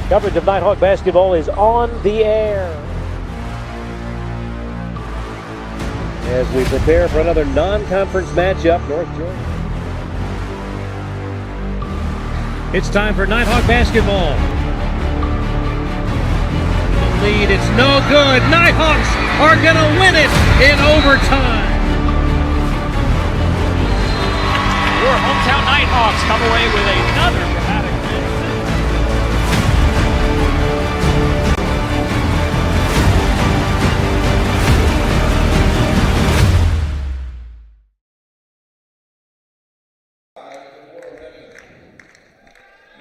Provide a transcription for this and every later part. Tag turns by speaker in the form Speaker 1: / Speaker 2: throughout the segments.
Speaker 1: Coverage of Nighthawk basketball is on the air as we prepare for another non-conference matchup. North Georgia. It's time for Nighthawk basketball. The lead, it's no good. Nighthawks are going to win it in overtime.
Speaker 2: Your hometown Nighthawks come away with another dramatic win.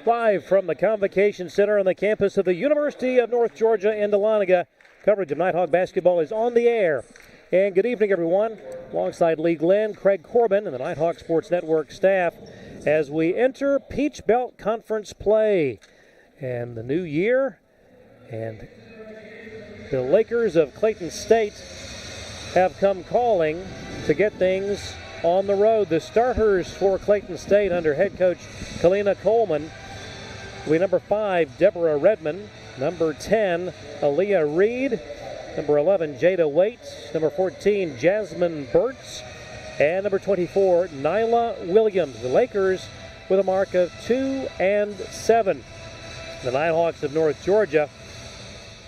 Speaker 1: 5 from the Convocation Center on the campus of the University of North Georgia in Dahlonega. Coverage of Nighthawk basketball is on the air. And good evening, everyone. Alongside Lee Glenn, Craig Corbin, and the Nighthawk Sports Network staff as we enter Peach Belt Conference play. And the new year, and the Lakers of Clayton State have come calling to get things on the road. The starters for Clayton State under head coach Kalina Coleman will be number 5, Deborah Redmond, number 10, Aaliyah Reed, number 11, Jada Waite, number 14, Jasmine Burtz, and number 24, Nyla Williams. The Lakers with a mark of 2-7. The Nighthawks of North Georgia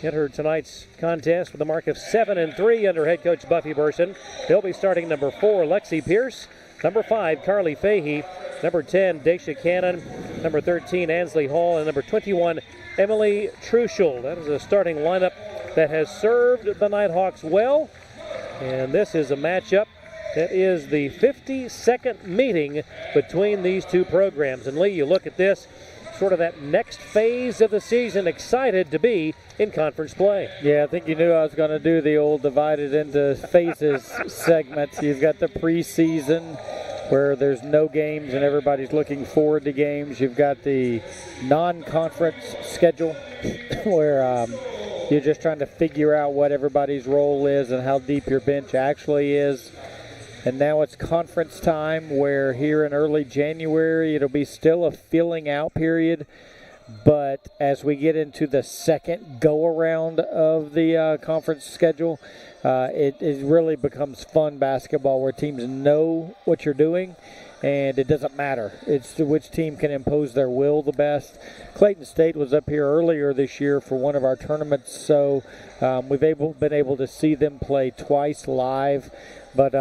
Speaker 1: entered tonight's contest with a mark of 7-3 under head coach Buffy Burson. They'll be starting number 4, Lexi Pierce, number 5, Carly Fahey, number 10, Daisha Cannon, number 13, Ansley Hall, and number 21, Emily Truschel. That is a starting lineup that has served the Nighthawks well. And this is a matchup that is the 52nd meeting between these two programs. And Lee, you look at this, sort of that next phase of the season, excited to be in conference play.
Speaker 3: Yeah, I think you knew I was going to do the old divided into phases segments. You've got the preseason where there's no games and everybody's looking forward to games. You've got the non-conference schedule where you're just trying to figure out what everybody's role is and how deep your bench actually is. And now it's conference time where here in early January it'll be still a filling out period. But as we get into the second go-around of the conference schedule, it really becomes fun basketball where teams know what you're doing, and it doesn't matter. It's which team can impose their will the best. Clayton State was up here earlier this year for one of our tournaments, so we've been able to see them play twice live. But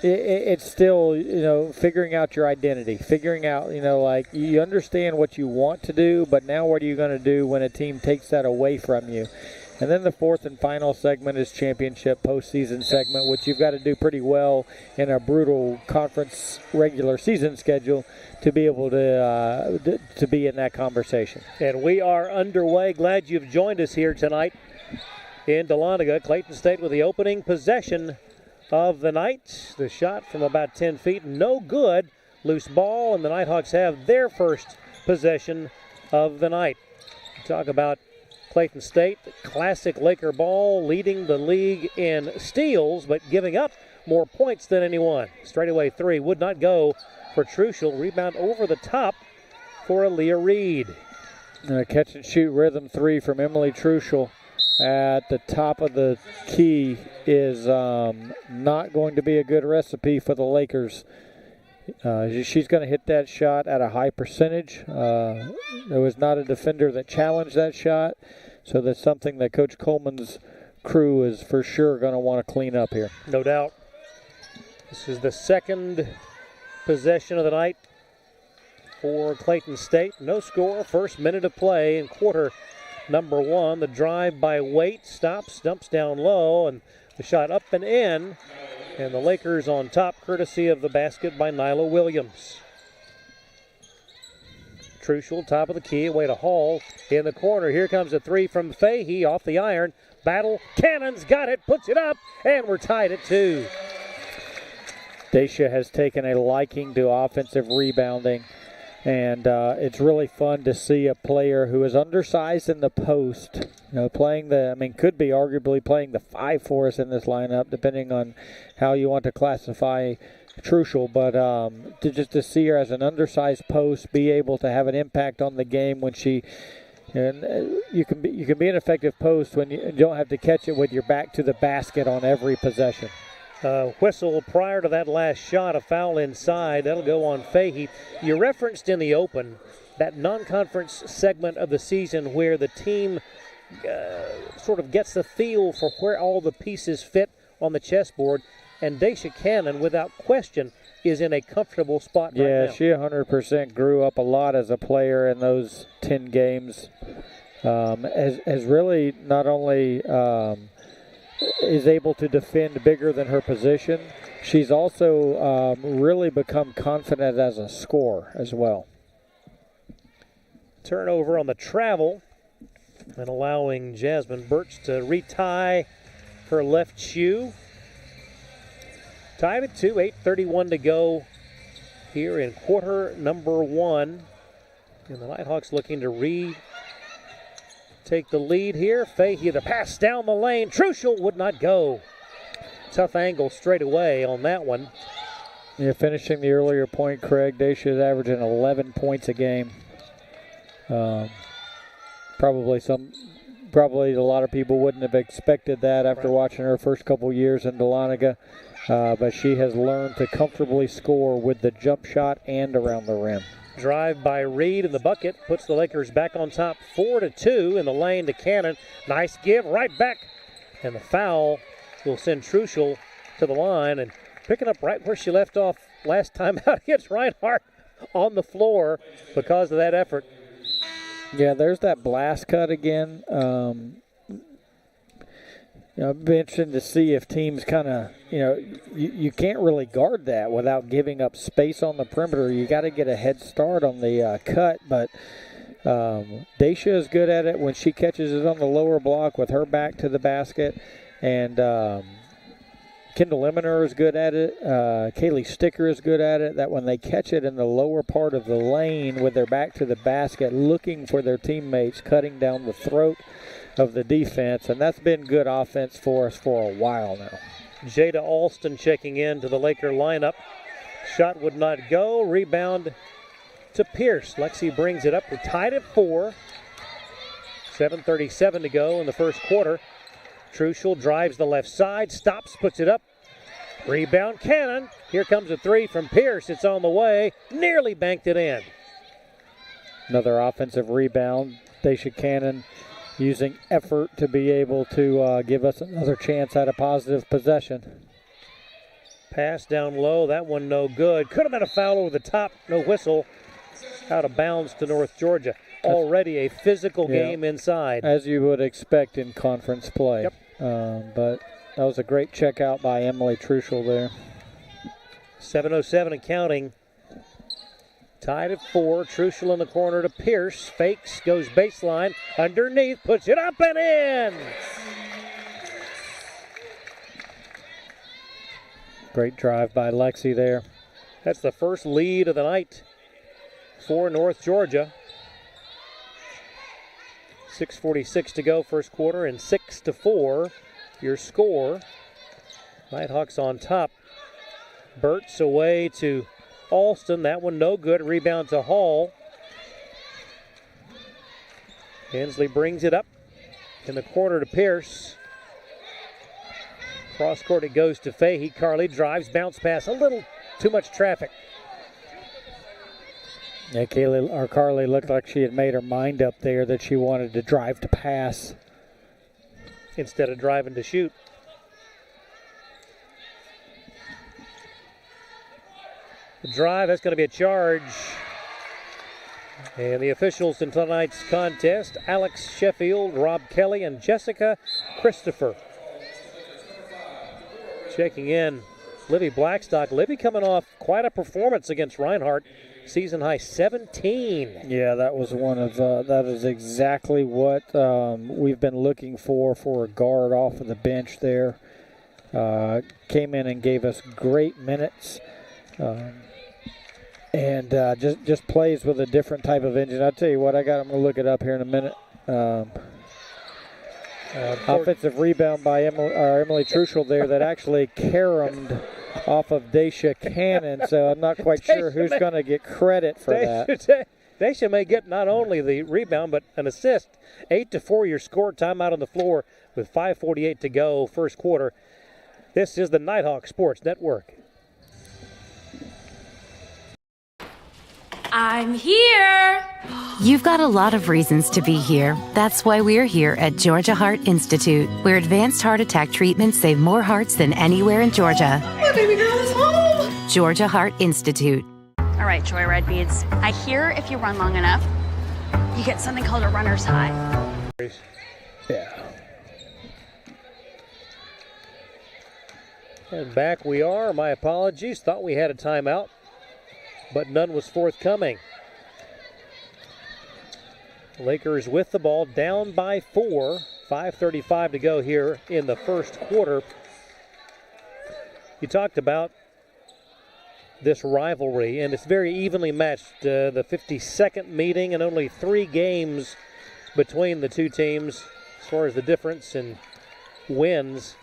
Speaker 3: it's still, figuring out your identity, figuring out, like you understand what you want to do, but now what are you going to do when a team takes that away from you? And then the fourth and final segment is championship postseason segment, which you've got to do pretty well in a brutal conference regular season schedule to be able to be in that conversation.
Speaker 1: And we are underway. Glad you've joined us here tonight in Dahlonega. Clayton State with the opening possession of the night. The shot from about 10 feet, no good. Loose ball, and the Nighthawks have their first possession of the night. Talk about Clayton State, classic Laker ball, leading the league in steals, but giving up more points than anyone. Straightaway 3 would not go for Truschel. Rebound over the top for Aaliyah Reed.
Speaker 3: And a catch-and-shoot rhythm 3 from Emily Truschel at the top of the key is not going to be a good recipe for the Lakers. She's going to hit that shot at a high percentage. There was not a defender that challenged that shot, so that's something that Coach Coleman's crew is for sure going to want to clean up here.
Speaker 1: No doubt. This is the second possession of the night for Clayton State. No score, first minute of play in quarter number 1. The drive by Waite stops, dumps down low, and the shot up and in. And the Lakers on top, courtesy of the basket by Nyla Williams. Truschel, top of the key, away to Hall in the corner. Here comes a 3 from Fahey off the iron. Battle, Cannon's got it, puts it up, and we're tied at 2.
Speaker 3: Daisha has taken a liking to offensive rebounding, and it's really fun to see a player who is undersized in the post, could be arguably playing the 5 for us in this lineup, depending on how you want to classify Truschel, but to see her as an undersized post be able to have an impact on the game when she And you can be an effective post when you don't have to catch it with your back to the basket on every possession.
Speaker 1: Whistle prior to that last shot, a foul inside. That'll go on Fahey. You referenced in the open that non-conference segment of the season where the team sort of gets the feel for where all the pieces fit on the chessboard. And Daisha Cannon, without question, is in a comfortable spot right now.
Speaker 3: Yeah, she 100% grew up a lot as a player in those 10 games. Has really not only is able to defend bigger than her position, she's also really become confident as a scorer as well.
Speaker 1: Turnover on the travel and allowing Jasmine Birch to retie her left shoe. Tied at 2, 8:31 to go here in quarter number 1. And the Nighthawks looking to take the lead here. Fahey, the pass down the lane. Truschel would not go. Tough angle straight away on that one.
Speaker 3: Yeah, finishing the earlier point, Craig, Daisha is averaging 11 points a game. Probably a lot of people wouldn't have expected that after watching her first couple years in Dahlonega. But she has learned to comfortably score with the jump shot and around the rim.
Speaker 1: Drive by Reed, and the bucket puts the Lakers back on top 4-2 in the lane to Cannon. Nice give right back. And the foul will send Truschel to the line, and picking up right where she left off last time out against Reinhardt on the floor because of that effort.
Speaker 3: Yeah, there's that blast cut again. It'd be interesting to see if teams kind of, you can't really guard that without giving up space on the perimeter. You got to get a head start on the cut, but Daisha is good at it when she catches it on the lower block with her back to the basket, and Kendall Eminer is good at it. Kaylee Sticker is good at it, that when they catch it in the lower part of the lane with their back to the basket, looking for their teammates, cutting down the throat of the defense, and that's been good offense for us for a while now.
Speaker 1: Jada Alston checking in to the Laker lineup. Shot would not go. Rebound to Pierce. Lexi brings it up. We're tied at 4. 7:37 to go in the first quarter. Truschel drives the left side, stops, puts it up. Rebound Cannon. Here comes a 3 from Pierce. It's on the way. Nearly banked it in.
Speaker 3: Another offensive rebound. Daisha Cannon using effort to be able to give us another chance at a positive possession.
Speaker 1: Pass down low. That one no good. Could have been a foul over the top. No whistle. Out of bounds to North Georgia. Already a physical game inside.
Speaker 3: As you would expect in conference play.
Speaker 1: Yep.
Speaker 3: But that was a great check out by Emily Truschel there.
Speaker 1: 7:07 and counting. Tied at 4. Truschel in the corner to Pierce. Fakes, goes baseline. Underneath, puts it up and in.
Speaker 3: Great drive by Lexi there.
Speaker 1: That's the first lead of the night for North Georgia. 6:46 to go first quarter, and 6-4 your score. Nighthawks on top. Burt's away to Alston. That one no good. Rebound to Hall. Hensley brings it up in the corner to Pierce. Cross court it goes to Fahey. Carly drives, bounce pass. A little too much traffic.
Speaker 3: Yeah, Carly looked like she had made her mind up there that she wanted to drive to pass
Speaker 1: instead of driving to shoot. The drive, that's going to be a charge. And the officials in tonight's contest, Alex Sheffield, Rob Kelly, and Jessica Christopher. Checking in, Livy Blackstock. Livy coming off quite a performance against Reinhardt. Season high 17.
Speaker 3: Yeah, that was one of that is exactly what we've been looking for a guard off of the bench there. Came in and gave us great minutes, and just plays with a different type of engine. I'll tell you what, I'm going to look it up here in a minute. Offensive rebound by Emily Truschel there that actually caromed off of Daisha Cannon, so I'm not quite sure who's going to get credit for that.
Speaker 1: Dacia may get not only the rebound but an assist. 8-4 your score. Timeout on the floor with 5:48 to go, first quarter. This is the Nighthawk Sports Network.
Speaker 4: I'm here.
Speaker 5: You've got a lot of reasons to be here. That's why we're here at Georgia Heart Institute, where advanced heart attack treatments save more hearts than anywhere in Georgia.
Speaker 4: My baby girl is home.
Speaker 5: Georgia Heart Institute.
Speaker 4: All right, Joyride Beads. I hear if you run long enough, you get something called a runner's high.
Speaker 3: Yeah.
Speaker 1: And back we are. My apologies. Thought we had a timeout, but none was forthcoming. Lakers with the ball, down by 4. 5:35 to go here in the first quarter. You talked about this rivalry, and it's very evenly matched. The 52nd meeting, and only 3 games between the two teams as far as the difference in wins.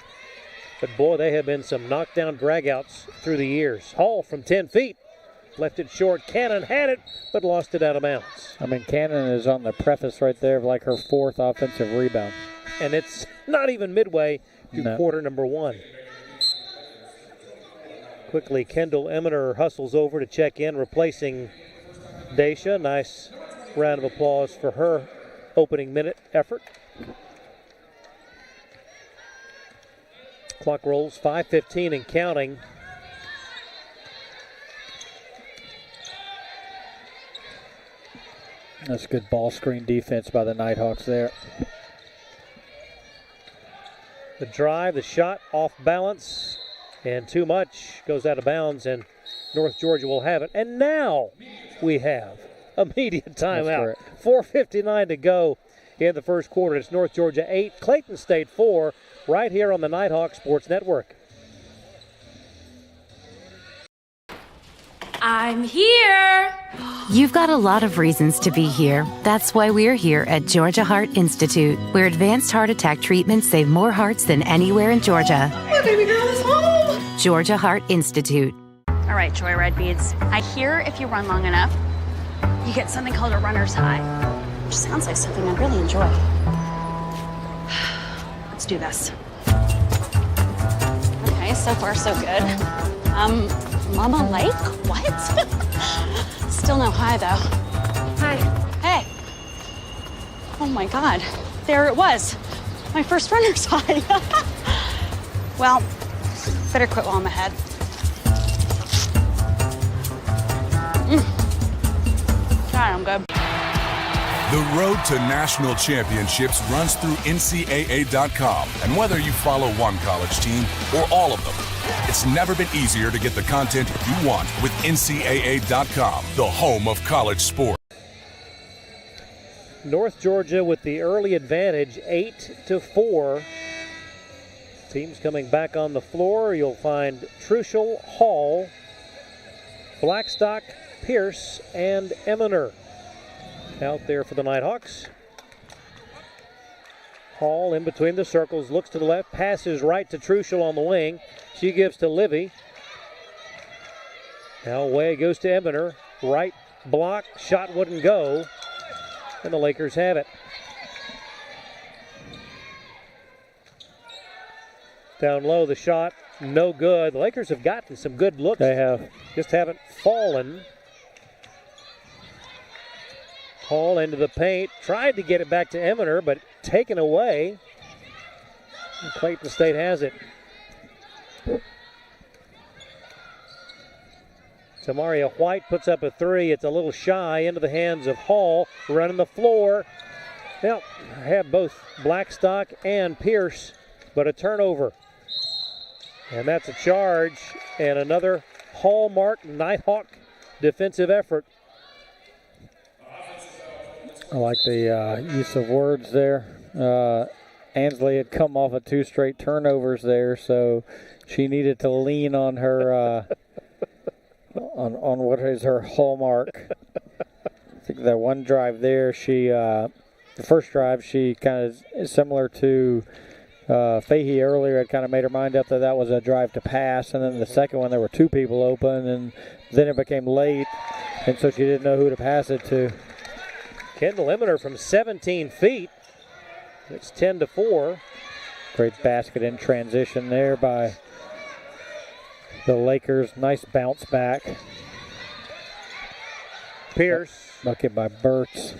Speaker 1: But boy, they have been some knockdown dragouts through the years. Hall from 10 feet. Left it short. Cannon had it, but lost it out of bounds.
Speaker 3: I mean, Cannon is on the preface right there of like her 4th offensive rebound.
Speaker 1: And it's not even midway through quarter number 1. Quickly, Kendall Eminer hustles over to check in, replacing Dacia. Nice round of applause for her opening minute effort. Clock rolls, 5:15 and counting.
Speaker 3: That's good ball screen defense by the Nighthawks there.
Speaker 1: The drive, the shot off balance, and too much goes out of bounds, and North Georgia will have it. And now we have immediate timeout. 4:59 to go in the first quarter. It's North Georgia 8, Clayton State 4, right here on the Nighthawk Sports Network.
Speaker 4: I'm here.
Speaker 5: You've got a lot of reasons to be here. That's why we're here at Georgia Heart Institute, where advanced heart attack treatments save more hearts than anywhere in Georgia.
Speaker 4: My baby girl is home.
Speaker 5: Georgia Heart Institute.
Speaker 4: All right, Joyride Beads. I hear if you run long enough, you get something called a runner's high. Which sounds like something I'd really enjoy. Let's do this. Okay, so far so good. Mama Lake? What? Still no high though. Hi. Hey. Oh my God. There it was. My first runner's high. Well, better quit while I'm ahead. God, I'm good.
Speaker 6: The road to national championships runs through NCAA.com. And whether you follow one college team or all of them, it's never been easier to get the content you want with NCAA.com, the home of college sports.
Speaker 1: North Georgia with the early advantage, 8-4. Teams coming back on the floor. You'll find Truschel, Hall, Blackstock, Pierce, and Eminer out there for the Nighthawks. Hall in between the circles, looks to the left, passes right to Truschel on the wing. She gives to Livy. Now away goes to Eminer. Right block, shot wouldn't go, and the Lakers have it. Down low, the shot, no good. The Lakers have gotten some good looks.
Speaker 3: They have.
Speaker 1: Just haven't fallen. Hall into the paint, tried to get it back to Eminer, but taken away. And Clayton State has it. Tamaria White puts up a 3. It's a little shy into the hands of Hall, running the floor. Well, have both Blackstock and Pierce, but a turnover. And that's a charge, and another hallmark Nighthawk defensive effort.
Speaker 3: I like the use of words there. Ansley had come off of 2 straight turnovers there, so she needed to lean on her on what is her hallmark. I think that one drive there, she the first drive she kind of is similar to Fahey earlier. Had kind of made her mind up that was a drive to pass, and then the second one there were 2 people open, and then it became late. And so she didn't know who to pass it to.
Speaker 1: Kendall Eminer from 17 feet. It's 10-4.
Speaker 3: Great basket in transition there by the Lakers. Nice bounce back.
Speaker 1: Pierce.
Speaker 3: Bucket by Burtz.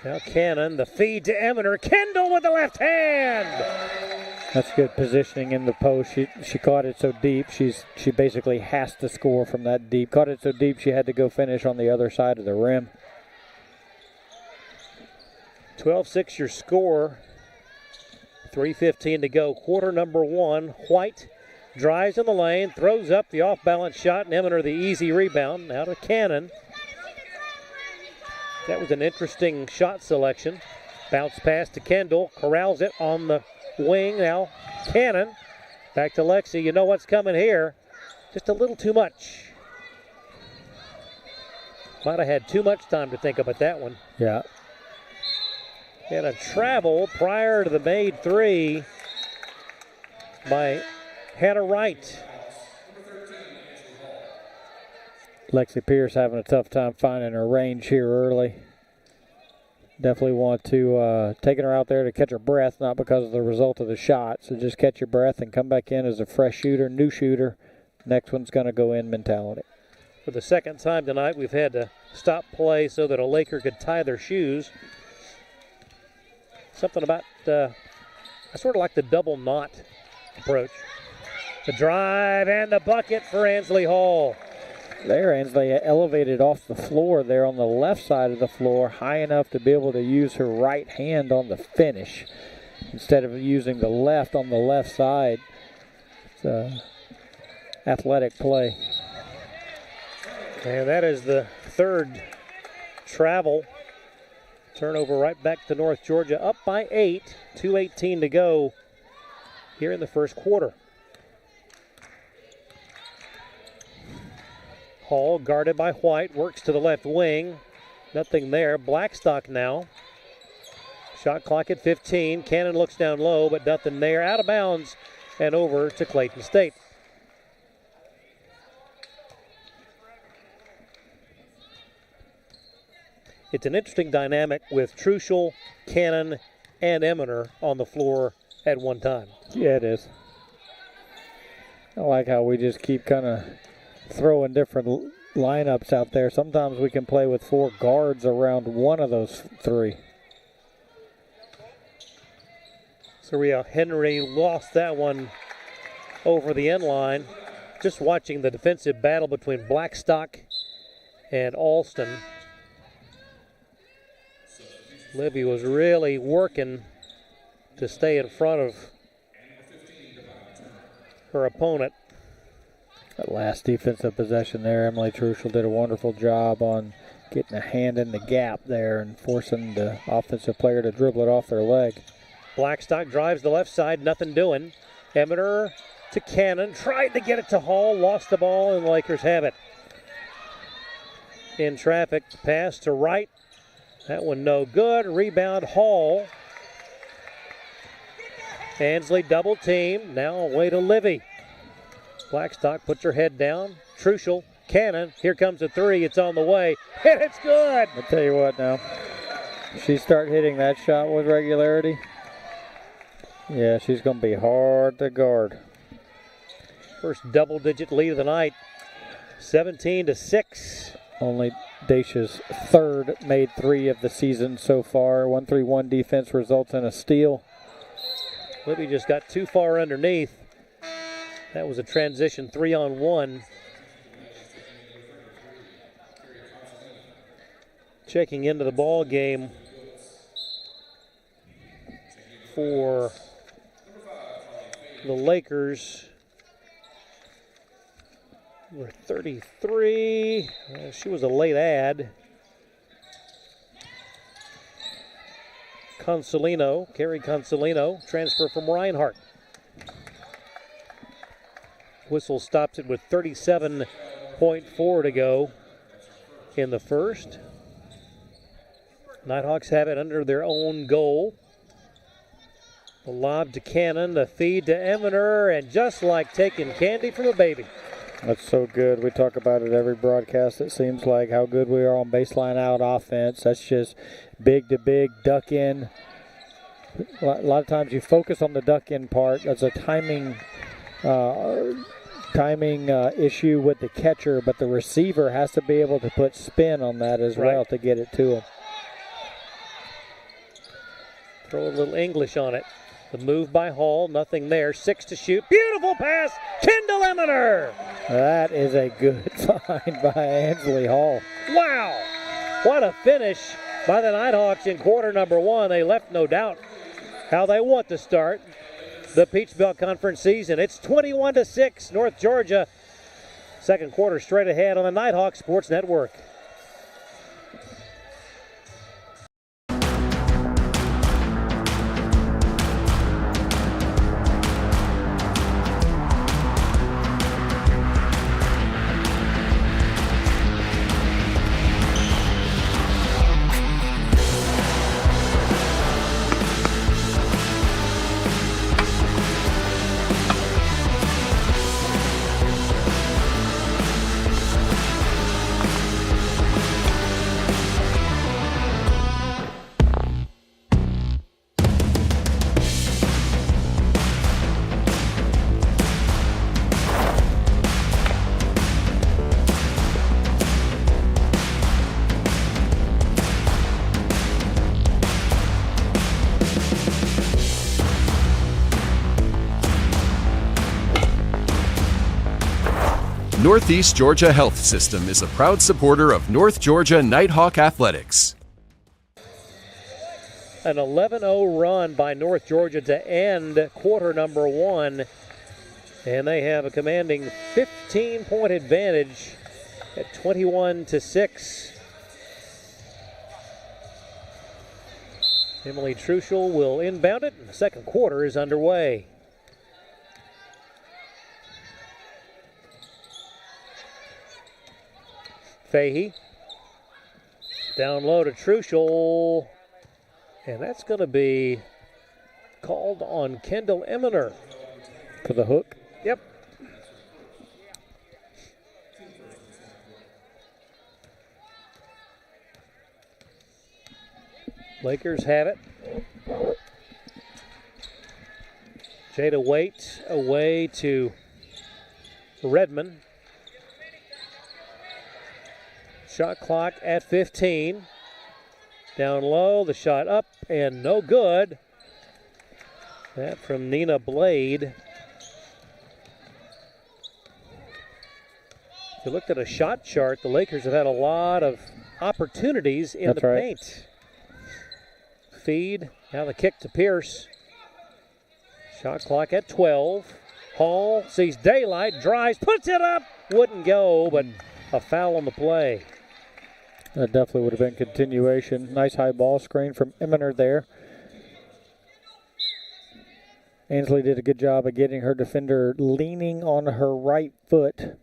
Speaker 1: Now Cannon, the feed to Eminer. Kendall with the left hand.
Speaker 3: That's good positioning in the post. She caught it so deep. She basically has to score from that deep. Caught it so deep she had to go finish on the other side of the rim.
Speaker 1: 12-6 your score. 3:15 to go. Quarter number one. White drives in the lane, throws up the off-balance shot, and Eminer the easy rebound. Now to Cannon. That was an interesting shot selection. Bounce pass to Kendall. Corrals it on the wing. Now Cannon. Back to Lexi. You know what's coming here. Just a little too much. Might have had too much time to think about that one.
Speaker 3: Yeah.
Speaker 1: And a travel prior to the made three by Hannah Wright.
Speaker 3: Lexi Pierce having a tough time finding her range here early. Definitely want to taking her out there to catch her breath, not because of the result of the shot. So just catch your breath and come back in as a fresh shooter, new shooter. Next one's going to go in mentality.
Speaker 1: For the second time tonight, we've had to stop play so that a Laker could tie their shoes. Something about, I sort of like the double knot approach. The drive and the bucket for Ansley Hall.
Speaker 3: There, Ansley elevated off the floor there on the left side of the floor, high enough to be able to use her right hand on the finish instead of using the left on the left side. It's athletic play.
Speaker 1: And that is the third travel. Turnover right back to North Georgia, up by 8, 2:18 to go here in the first quarter. Hall guarded by White, works to the left wing. Nothing there. Blackstock now. Shot clock at 15. Cannon looks down low, but nothing there. Out of bounds and over to Clayton State. It's an interesting dynamic with Truschel, Cannon, and Eminer on the floor at one time.
Speaker 3: Yeah, it is. I like how we just keep kind of throwing different lineups out there. Sometimes we can play with 4 guards around one of those 3.
Speaker 1: Saria Henry lost that one over the end line. Just watching the defensive battle between Blackstock and Alston. Libby was really working to stay in front of her opponent.
Speaker 3: That last defensive possession there, Emily Truschel did a wonderful job on getting a hand in the gap there and forcing the offensive player to dribble it off their leg.
Speaker 1: Blackstock drives the left side, nothing doing. Eminer to Cannon, tried to get it to Hall, lost the ball, and the Lakers have it. In traffic, pass to Wright. That one no good. Rebound Hall. Ansley double team. Now away to Livy. Blackstock puts her head down. Truschel, Cannon. Here comes a 3. It's on the way. And it's good.
Speaker 3: I'll tell you what now. She start hitting that shot with regularity. Yeah, she's going to be hard to guard.
Speaker 1: First double-digit lead of the night. 17-6.
Speaker 3: Only Dacia's third made 3 of the season so far. 1-3-1 defense results in a steal.
Speaker 1: Libby just got too far underneath. That was a transition 3-on-1. Checking into the ball game for the Lakers. We're 33. She was a late add. Consolino, Carrie Consolino, transfer from Reinhardt. Whistle stops it with 37.4 to go in the first. Nighthawks have it under their own goal. The lob to Cannon, the feed to Eminer, and just like taking candy from a baby.
Speaker 3: That's so good. We talk about it every broadcast, it seems like, how good we are on baseline out offense. That's just big to big, duck in. A lot of times you focus on the duck in part. That's a timing issue with the catcher, but the receiver has to be able to put spin on that as well to get it to him.
Speaker 1: Throw a little English on it. The move by Hall, nothing there. 6 to shoot. Beautiful pass, Kendall Eminer.
Speaker 3: That is a good find by Ansley Hall.
Speaker 1: Wow, what a finish by the Nighthawks in quarter number 1. They left no doubt how they want to start the Peach Belt Conference season. It's 21-6, North Georgia. Second quarter straight ahead on the Nighthawk Sports Network.
Speaker 7: Northeast Georgia Health System is a proud supporter of North Georgia Nighthawk Athletics.
Speaker 1: An 11-0 run by North Georgia to end quarter number 1. And they have a commanding 15-point advantage at 21-6. Emily Truschel will inbound it, and the second quarter is underway. Fahey down low to Truschel, and that's going to be called on Kendall Eminer.
Speaker 3: For the hook?
Speaker 1: Yep. Lakers have it. Jada Waite away to Redmond. Shot clock at 15. Down low, the shot up and no good. That from Nina Blade. If you looked at a shot chart, the Lakers have had a lot of opportunities in the paint. Feed, now the kick to Pierce. Shot clock at 12. Hall sees daylight, drives, puts it up. Wouldn't go, but a foul on the play.
Speaker 3: That definitely would have been continuation. Nice high ball screen from Eminer there. Ansley did a good job of getting her defender leaning on her right foot.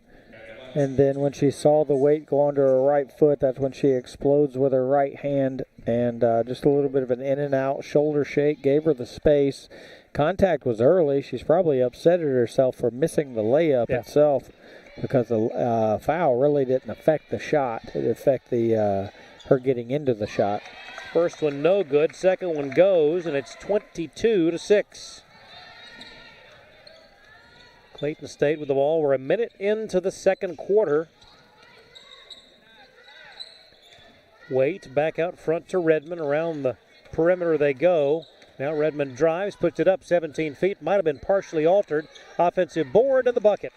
Speaker 3: And then when she saw the weight go onto her right foot, that's when she explodes with her right hand. And just a little bit of an in and out shoulder shake, gave her the space. Contact was early. She's probably upset at herself for missing the layup itself, because the foul really didn't affect the shot. It affected her getting into the shot.
Speaker 1: First one no good. Second one goes, and it's 22-6. Clayton State with the ball. We're a minute into the second quarter. Waite back out front to Redmond. Around the perimeter they go. Now Redmond drives, puts it up 17 feet. Might have been partially altered. Offensive board to the bucket.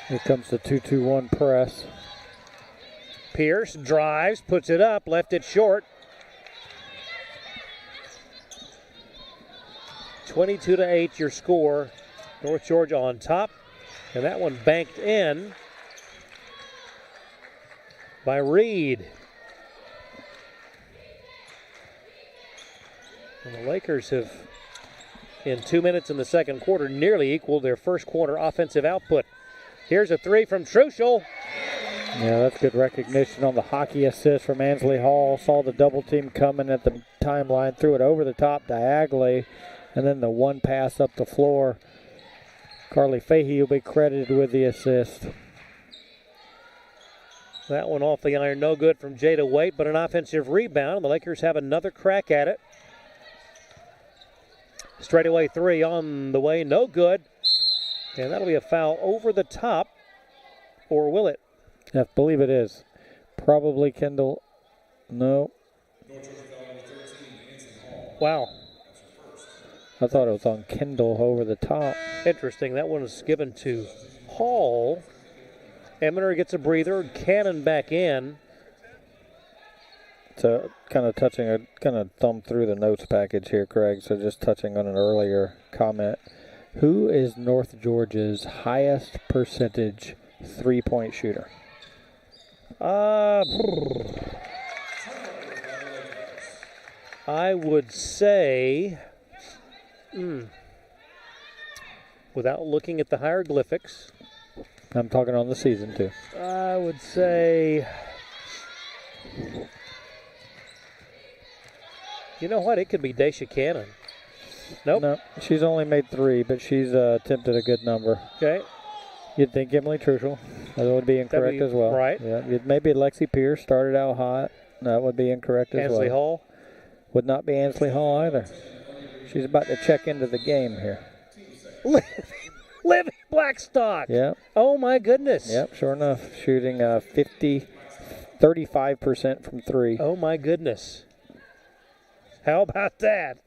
Speaker 3: Here comes the 2-2-1 press.
Speaker 1: Pierce drives, puts it up, left it short. 22-8 your score. North Georgia on top. And that one banked in by Reed. And the Lakers have, in 2 minutes in the second quarter, nearly equaled their first quarter offensive output. Here's a three from Truschel.
Speaker 3: Yeah, that's good recognition on the hockey assist from Ansley Hall. Saw the double team coming at the timeline, threw it over the top diagonally, And then the one pass up the floor. Carly Fahey will be credited with the assist.
Speaker 1: That one off the iron, no good from Jada Waite, but an offensive rebound. The Lakers have another crack at it. Straightaway three on the way, no good. And that'll be a foul over the top, or will it?
Speaker 3: I believe it is. Probably Kendall. No.
Speaker 1: Wow.
Speaker 3: I thought it was on Kendall over the top.
Speaker 1: Interesting. That one was given to Hall. Eminer gets a breather. Cannon back in.
Speaker 3: So kind of thumbed through the notes package here, Craig. So just touching on an earlier comment. Who is North Georgia's highest percentage three-point shooter?
Speaker 1: I would say, without looking at the hieroglyphics,
Speaker 3: I'm talking on the season too.
Speaker 1: I would say, you know what? It could be Daisha Cannon. Nope.
Speaker 3: No, she's only made 3, but she's attempted a good number.
Speaker 1: Okay.
Speaker 3: You'd think Emily Truschel. That would be incorrect as well.
Speaker 1: Right.
Speaker 3: Yeah. Maybe Lexi Pierce started out hot. That would be incorrect as well.
Speaker 1: Ansley Hall.
Speaker 3: Would not be Ansley Hall either. She's about to check into the game here.
Speaker 1: Livy Blackstock.
Speaker 3: Yep.
Speaker 1: Oh, my goodness.
Speaker 3: Yep, sure enough. Shooting 35% from 3.
Speaker 1: Oh, my goodness. How about that?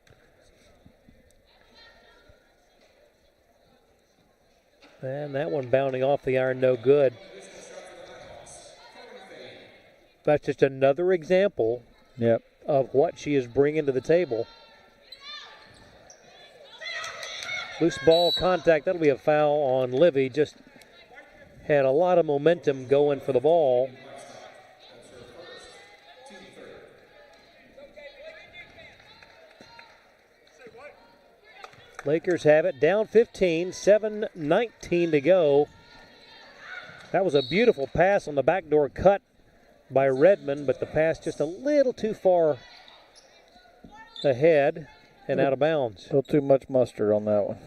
Speaker 1: And that one bounding off the iron, no good. That's just another example
Speaker 3: Yep.
Speaker 1: of what she is bringing to the table. Loose ball contact, that'll be a foul on Livy. Just had a lot of momentum going for the ball. Lakers have it down 15, 7:19 to go. That was a beautiful pass on the backdoor cut by Redmond, but the pass just a little too far ahead and out of bounds.
Speaker 3: A little too much mustard on that one.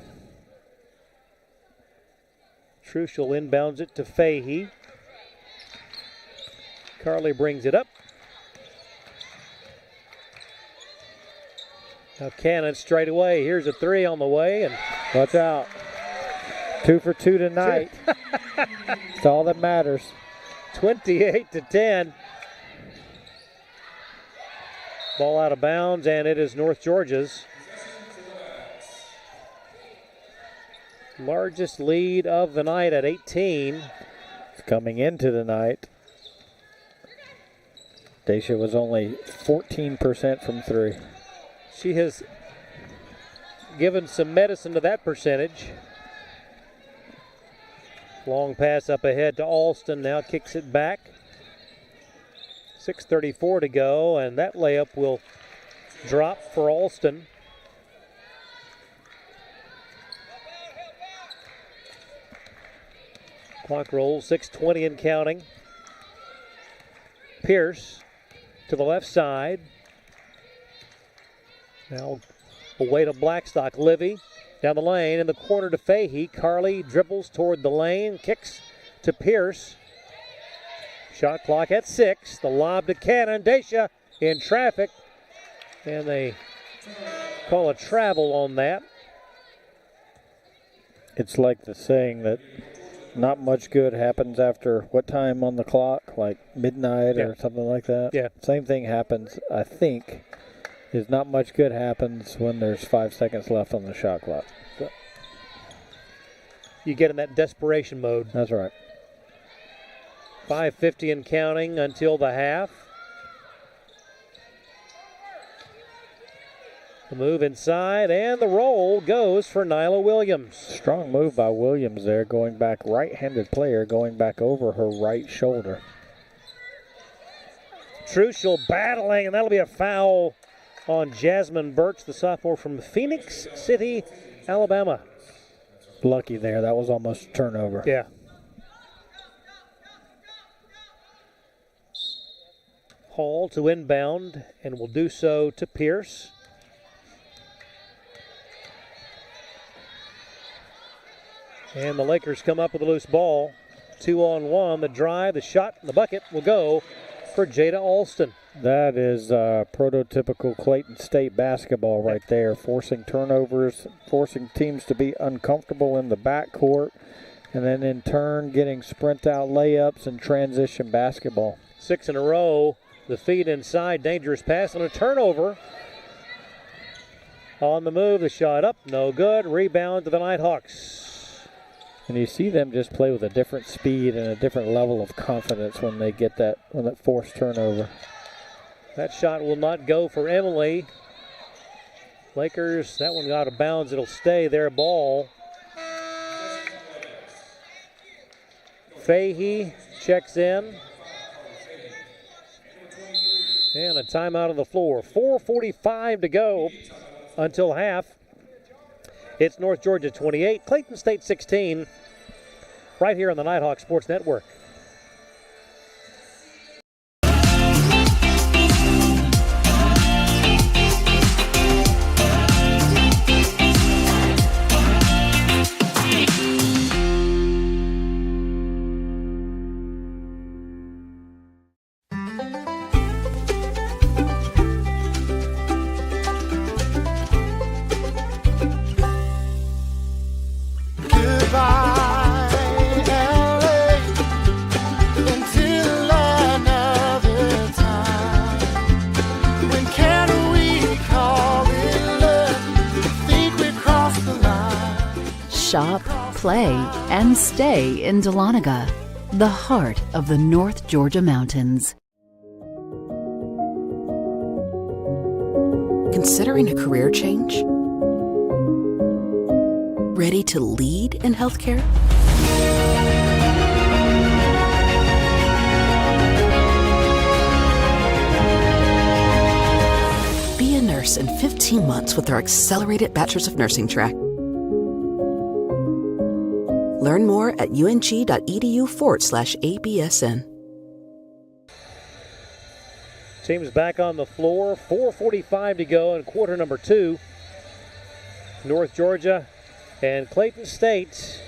Speaker 1: Truschel inbounds it to Fahey. Carly brings it up. Now Cannon straight away. Here's a 3 on the way. And
Speaker 3: watch out. 2 for 2 tonight. It's all that matters.
Speaker 1: 28-10. Ball out of bounds, and it is North Georgia's. Largest lead of the night at 18.
Speaker 3: Coming into the night, Daisha was only 14% from 3.
Speaker 1: She has given some medicine to that percentage. Long pass up ahead to Alston, now kicks it back. 6:34 to go, and that layup will drop for Alston. Clock rolls, 6:20 and counting. Pierce to the left side. Now away to Blackstock. Livy down the lane in the corner to Fahey. Carly dribbles toward the lane, kicks to Pierce. Shot clock at 6. The lob to Cannon. Daisha in traffic. And they call a travel on that.
Speaker 3: It's like the saying that not much good happens after what time on the clock? Like midnight or something like that?
Speaker 1: Yeah.
Speaker 3: Same thing happens, I think, is not much good happens when there's 5 seconds left on the shot clock. So,
Speaker 1: you get in that desperation mode.
Speaker 3: that's right.
Speaker 1: 5:50 and counting until the half. The move inside, and the roll goes for Nyla Williams.
Speaker 3: Strong move by Williams there, going back, right-handed player, going back over her right shoulder.
Speaker 1: Truschel battling, and that'll be a foul on Jasmine Birch, the sophomore from Phoenix City, Alabama.
Speaker 3: Lucky there, that was almost a turnover.
Speaker 1: Yeah. Hall to inbound, and will do so to Pierce. And the Lakers come up with a loose ball. 2-on-1. The drive, the shot, and the bucket will go for Jada Alston.
Speaker 3: That is prototypical Clayton State basketball right there, forcing turnovers, forcing teams to be uncomfortable in the backcourt, and then in turn getting sprint-out layups and transition basketball.
Speaker 1: 6 in a row. The feed inside, dangerous pass and a turnover. On the move, the shot up, no good. Rebound to the Nighthawks.
Speaker 3: And you see them just play with a different speed and a different level of confidence when they get that forced turnover.
Speaker 1: That shot will not go for Emily. Lakers, that one out of bounds. It'll stay their ball. Fahey checks in. And a timeout on the floor. 4:45 to go until half. It's North Georgia 28, Clayton State 16, right here on the Nighthawk Sports Network.
Speaker 8: Shop, play, and stay in Dahlonega, the heart of the North Georgia mountains.
Speaker 9: Considering a career change? Ready to lead in healthcare? Be a nurse in 15 months with our accelerated Bachelor's of Nursing track. Learn more at ung.edu/ABSN.
Speaker 1: Team's back on the floor. 4:45 to go in quarter number 2. North Georgia and Clayton State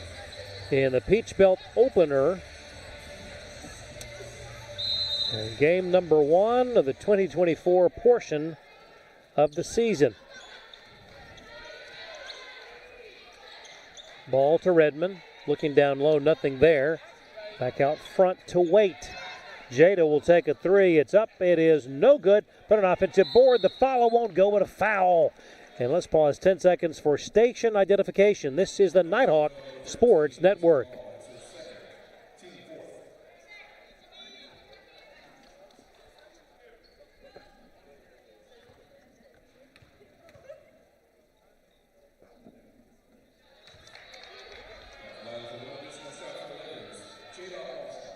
Speaker 1: in the Peach Belt opener. And game number 1 of the 2024 portion of the season. Ball to Redmond. Looking down low, nothing there. Back out front to Waite. Jada will take a 3. It's up. It is no good, but an offensive board. The follow won't go with a foul. And let's pause 10 seconds for station identification. This is the Nighthawk Sports Network.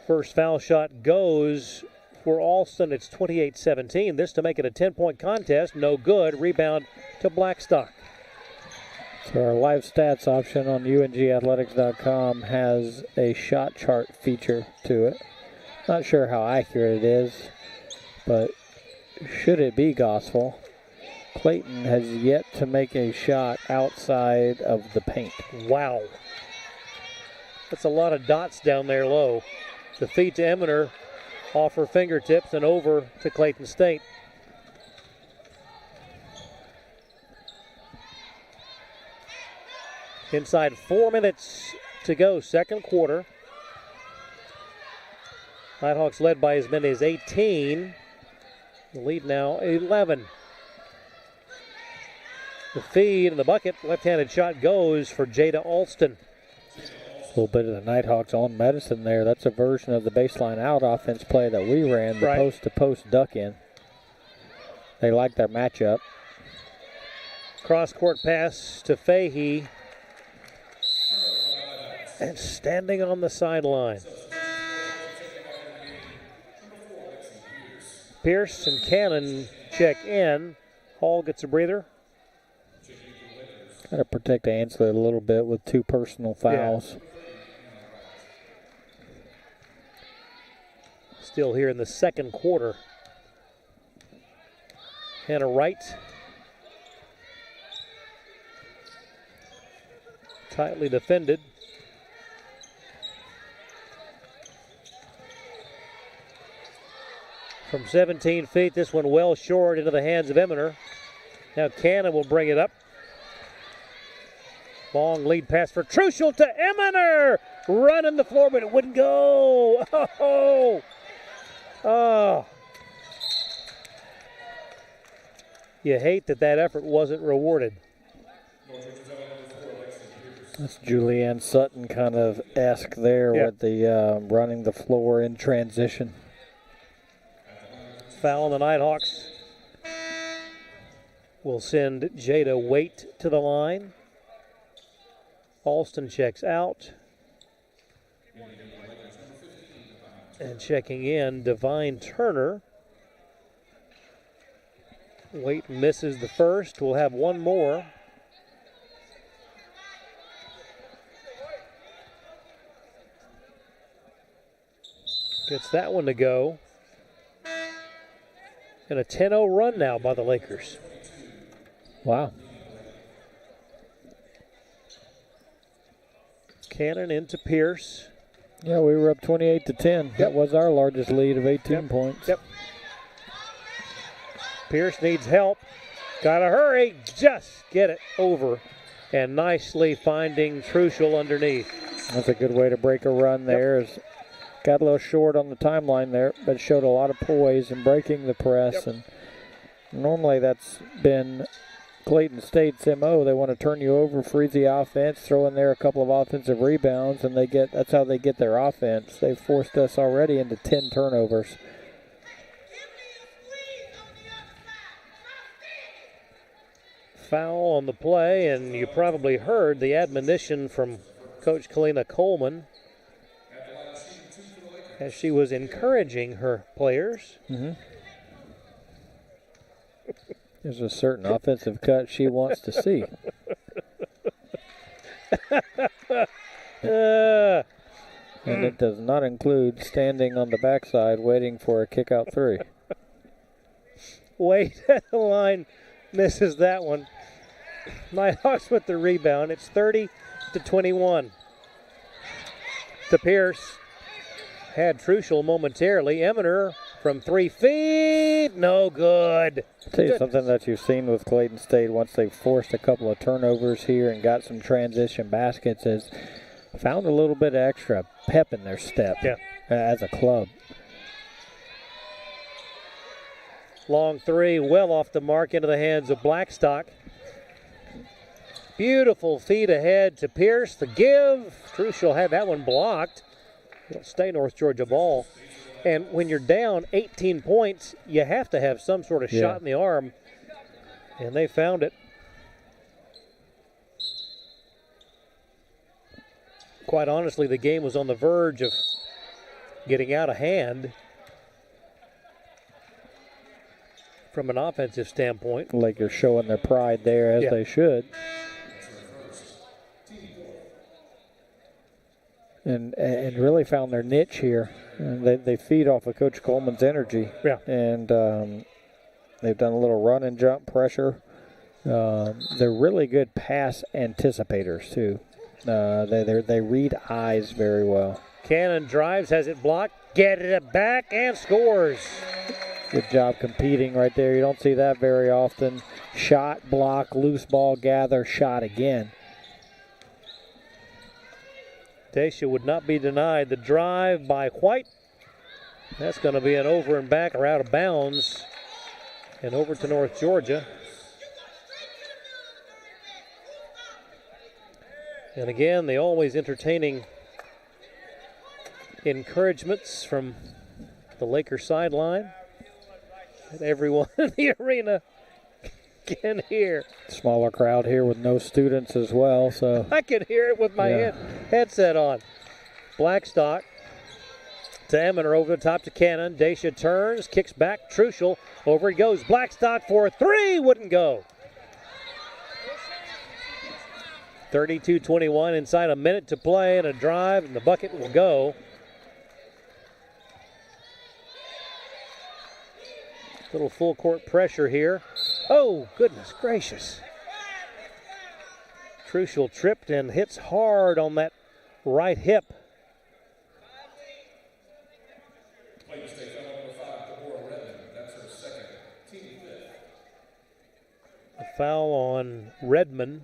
Speaker 1: First foul shot goes for Alston. It's 28-17. This to make it a 10-point contest. No good. Rebound to Blackstock.
Speaker 3: So our live stats option on ungathletics.com has a shot chart feature to it. Not sure how accurate it is, but should it be gospel, Clayton has yet to make a shot outside of the paint.
Speaker 1: Wow. That's a lot of dots down there low. The feed to Eminer off her fingertips and over to Clayton State. Inside 4 minutes to go, second quarter. Nighthawks led by as many as 18. The lead now 11. The feed and the bucket, left-handed shot goes for Jada Alston.
Speaker 3: A little bit of the Nighthawks on medicine there. That's a version of the baseline out offense play that we ran, the post-to-post duck in. They like their matchup.
Speaker 1: Cross-court pass to Fahey. And standing on the sideline. Pierce and Cannon check in. Hall gets a breather.
Speaker 3: Got to protect Ansley a little bit with 2 personal fouls.
Speaker 1: Yeah. Still here in the second quarter. Hannah Wright. Tightly defended. From 17 feet, this one well short into the hands of Eminer. Now Cannon will bring it up. Long lead pass for Truschel to Eminer. Running the floor, but it wouldn't go. Oh. You hate that effort wasn't rewarded.
Speaker 3: That's Julianne Sutton kind of esque there with the running the floor in transition.
Speaker 1: Foul on the Nighthawks. Will send Jada Waite to the line. Alston checks out. And checking in, Divine Turner. Waite misses the first. We'll have one more. Gets that one to go. And a 10-0 run now by the Lakers.
Speaker 3: Wow.
Speaker 1: Cannon into Pierce.
Speaker 3: Yeah, we were up 28-10.
Speaker 1: Yep.
Speaker 3: That was our largest lead of 18 points.
Speaker 1: Yep. Pierce needs help. Gotta hurry. Just get it over. And nicely finding Truschel underneath.
Speaker 3: That's a good way to break a run there.
Speaker 1: Yep.
Speaker 3: Got a little short on the timeline there, but showed a lot of poise in breaking the press.
Speaker 1: Yep.
Speaker 3: And normally that's been Clayton State's MO. They want to turn you over, freeze the offense, throw in there a couple of offensive rebounds, and that's how they get their offense. They've forced us already into 10 turnovers.
Speaker 1: Foul on the play, and you probably heard the admonition from Coach Kalina Coleman as she was encouraging her players.
Speaker 3: Mm-hmm. There's a certain offensive cut she wants to see. And it does not include standing on the backside waiting for a kick-out three.
Speaker 1: Wait at the line, misses that one. Nighthawks with the rebound. It's 30-21. To Pierce. Had Truschel momentarily. Eminer from 3 feet. No good.
Speaker 3: I'll tell you something that you've seen with Clayton State once they've forced a couple of turnovers here and got some transition baskets is found a little bit of extra pep in their step as a club.
Speaker 1: Long three, well off the mark into the hands of Blackstock. Beautiful feed ahead to Pierce. The give. Truschel had that one blocked. It'll stay North Georgia ball. And when you're down 18 points, you have to have some sort of shot in the arm. And they found it. Quite honestly, the game was on the verge of getting out of hand from an offensive standpoint.
Speaker 3: Lakers showing their pride there as they should. And really found their niche here. And they feed off of Coach Coleman's energy.
Speaker 1: Yeah.
Speaker 3: And they've done a little run and jump pressure. They're really good pass anticipators, too. They read eyes very well.
Speaker 1: Cannon drives, has it blocked, get it back, and scores.
Speaker 3: Good job competing right there. You don't see that very often. Shot, block, loose ball, gather, shot again.
Speaker 1: Dacia would not be denied the drive by White. That's going to be an over and back or out of bounds. And over to North Georgia. And again, the always entertaining encouragements from the Lakers sideline that everyone in the arena can hear.
Speaker 3: Smaller crowd here with no students as well, so
Speaker 1: I can hear it with my headset on. Blackstock to Eminer over the top to Cannon. Dacia turns, kicks back. Truschel over it goes. Blackstock for three, wouldn't go. 32-21 inside a minute to play and a drive, and the bucket will go. Little full court pressure here. Oh, goodness gracious. Truschel tripped and hits hard on that right hip. A foul on Redmond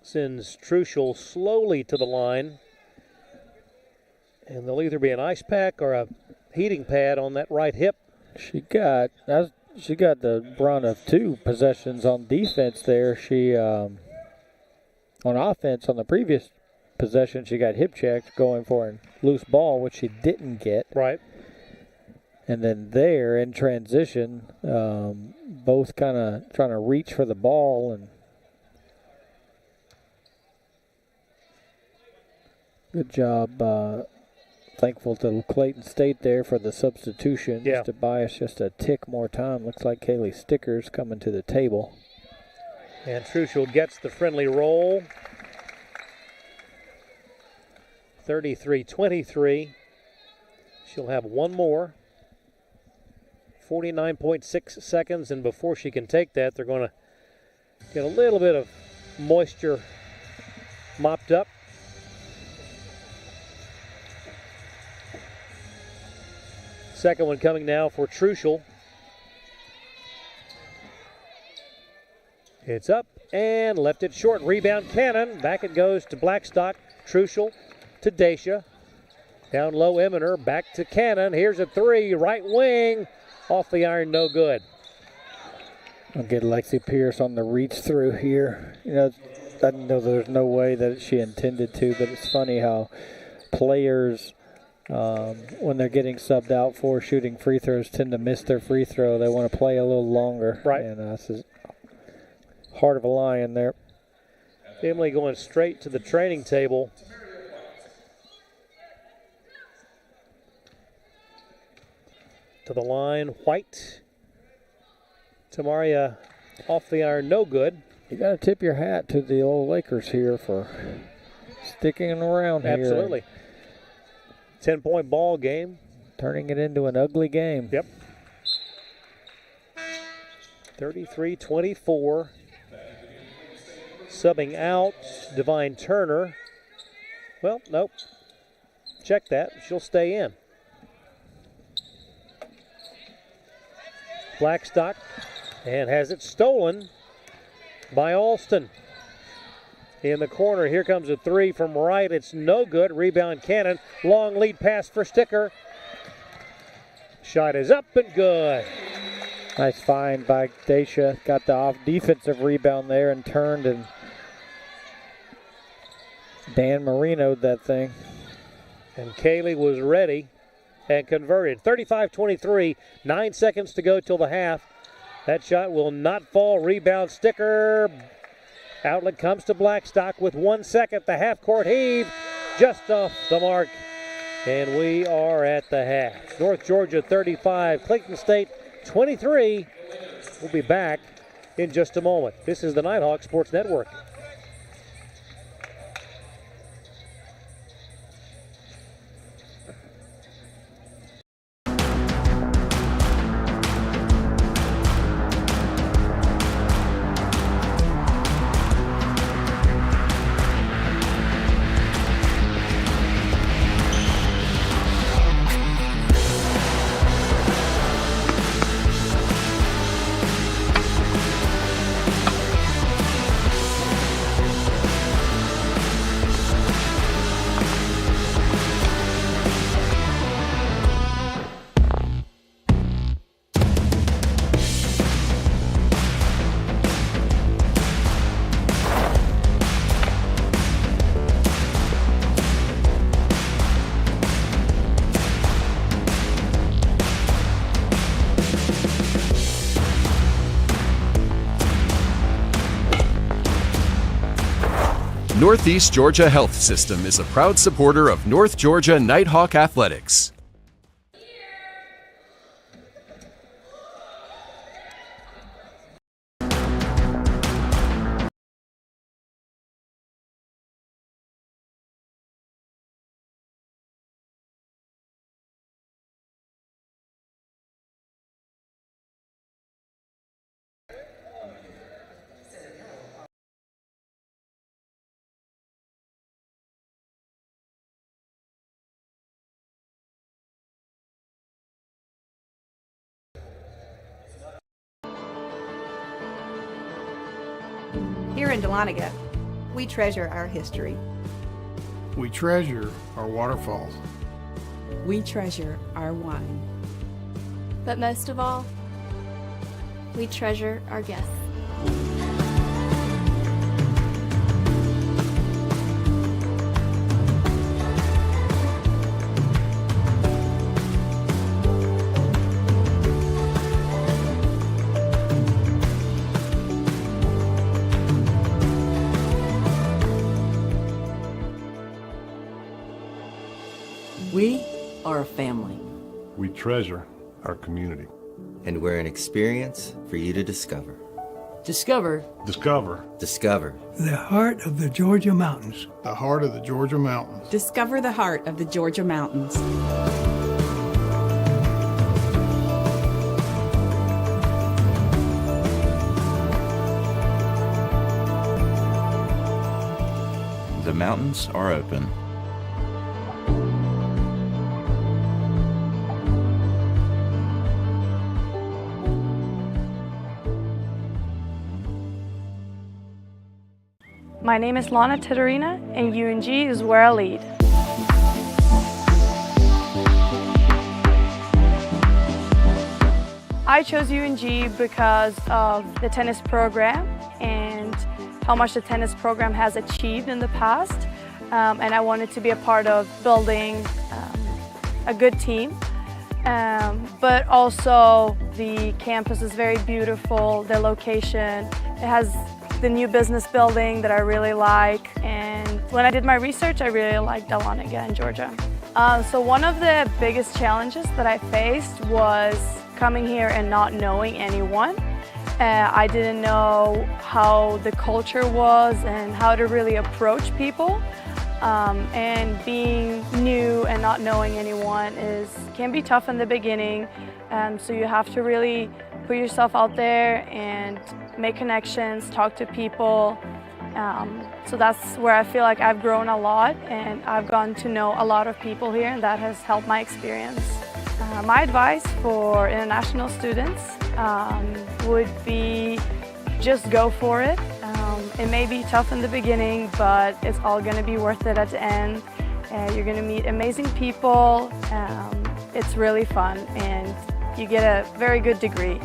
Speaker 1: sends Truschel slowly to the line. And there'll either be an ice pack or a heating pad on that right hip.
Speaker 3: She got the brunt of 2 possessions on defense there. She on offense on the previous possession, she got hip checked going for a loose ball, which she didn't get.
Speaker 1: Right.
Speaker 3: And then there in transition, both kind of trying to reach for the ball, and good job. Thankful to Clayton State there for the substitution.
Speaker 1: Yeah.
Speaker 3: Just to buy us just a tick more time. Looks like Kaylee Stickers coming to the table.
Speaker 1: And Truschel gets the friendly roll. 33-23. She'll have one more. 49.6 seconds, and before she can take that, they're going to get a little bit of moisture mopped up. Second one coming now for Truschel. It's up and left it short. Rebound Cannon. Back it goes to Blackstock. Truschel to Dacia. Down low Eminer. Back to Cannon. Here's a 3. Right wing. Off the iron. No good.
Speaker 3: I'll get Lexi Pierce on the reach through here. You know, I know there's no way that she intended to, but it's funny how players, when they're getting subbed out for shooting free throws, tend to miss their free throw. They want to play a little longer.
Speaker 1: Right.
Speaker 3: And this is heart of a lion there.
Speaker 1: Emily going straight to the training table. To the line, White. Tamaria off the iron, no good.
Speaker 3: You got to tip your hat to the old Lakers here for sticking around here.
Speaker 1: Absolutely. 10-point ball game.
Speaker 3: Turning it into an ugly game.
Speaker 1: Yep. 33-24. Subbing out, Divine Turner. Well, nope. Check that. She'll stay in. Blackstock, and has it stolen by Alston. In the corner, here comes a 3 from right. It's no good. Rebound Cannon. Long lead pass for Sticker. Shot is up and good.
Speaker 3: Nice find by Dacia. Got the off defensive rebound there and turned, and Dan Marino'd that thing.
Speaker 1: And Kaylee was ready and converted. 35-23, 9 seconds to go till the half. That shot will not fall. Rebound Sticker. Outlet comes to Blackstock with 1 second. The half-court heave just off the mark. And we are at the half. North Georgia 35, Clayton State 23. We'll be back in just a moment. This is the Nighthawk Sports Network.
Speaker 7: Northeast Georgia Health System is a proud supporter of North Georgia Nighthawk Athletics.
Speaker 10: Here in Dahlonega, we treasure our history.
Speaker 11: We treasure our waterfalls.
Speaker 12: We treasure our wine.
Speaker 13: But most of all, we treasure our guests.
Speaker 12: We are a family.
Speaker 14: We treasure our community.
Speaker 15: And we're an experience for you to discover.
Speaker 12: Discover.
Speaker 14: Discover.
Speaker 15: Discover.
Speaker 16: The heart of the Georgia mountains.
Speaker 11: The heart of the Georgia mountains.
Speaker 12: Discover the heart of the Georgia mountains.
Speaker 17: The mountains are open.
Speaker 18: My name is Lana Titterina, and UNG is where I lead. I chose UNG because of the tennis program and how much the tennis program has achieved in the past. And I wanted to be a part of building a good team. But also the campus is very beautiful, the location. It has the new business building that I really like, and when I did my research, I really liked Dahlonega in Georgia. So one of the biggest challenges that I faced was coming here and not knowing anyone. I didn't know how the culture was and how to really approach people. And being new and not knowing anyone can be tough in the beginning. So you have to really put yourself out there and make connections, talk to people. So that's where I feel like I've grown a lot, and I've gotten to know a lot of people here, and that has helped my experience. My advice for international students would be just go for it. It may be tough in the beginning, but it's all going to be worth it at the end. You're going to meet amazing people. It's really fun, and you get a very good degree.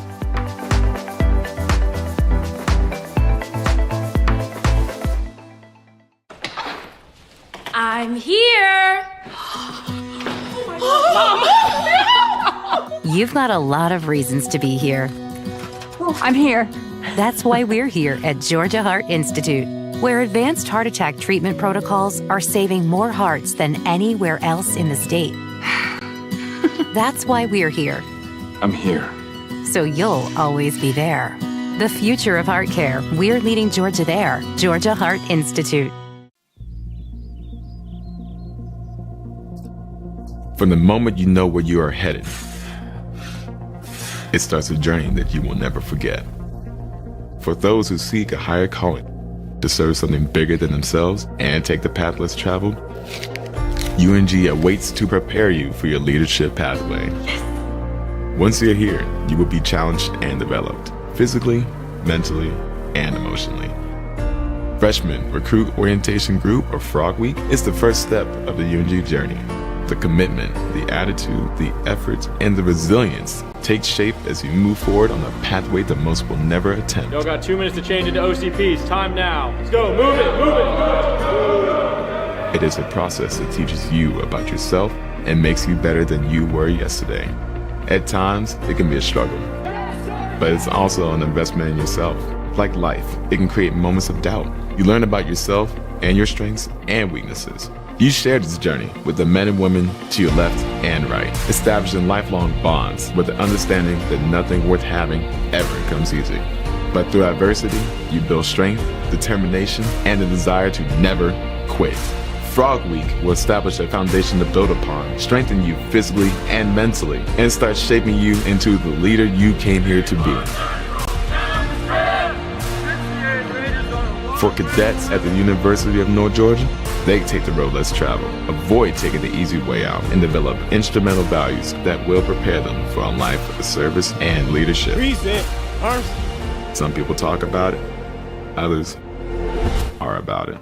Speaker 13: I'm here!
Speaker 5: You've got a lot of reasons to be here.
Speaker 10: I'm here.
Speaker 5: That's why we're here at Georgia Heart Institute, where advanced heart attack treatment protocols are saving more hearts than anywhere else in the state. That's why we're here.
Speaker 17: I'm here.
Speaker 5: So you'll always be there. The future of heart care, we're leading Georgia there. Georgia Heart Institute.
Speaker 19: From the moment you know where you are headed, it starts a journey that you will never forget. For those who seek a higher calling, to serve something bigger than themselves and take the path less traveled, UNG awaits to prepare you for your leadership pathway. Once you're here, you will be challenged and developed, physically, mentally, and emotionally. Freshman Recruit Orientation Group, or Frog Week, is the first step of the UNG journey. The commitment, the attitude, the effort, and the resilience take shape as you move forward on the pathway that most will never attempt.
Speaker 2: Y'all got 2 minutes to change into OCPs. Time now. Let's go. Move it. Move it.
Speaker 19: It is a process that teaches you about yourself and makes you better than you were yesterday. At times, it can be a struggle, but it's also an investment in yourself. Like life, it can create moments of doubt. You learn about yourself and your strengths and weaknesses. You share this journey with the men and women to your left and right, establishing lifelong bonds with the understanding that nothing worth having ever comes easy. But through adversity, you build strength, determination, and the desire to never quit. Frog Week will establish a foundation to build upon, strengthen you physically and mentally, and start shaping you into the leader you came here to be. For cadets at the University of North Georgia, they take the road less traveled, avoid taking the easy way out, and develop instrumental values that will prepare them for a life of service and leadership. Some people talk about it, others are about it.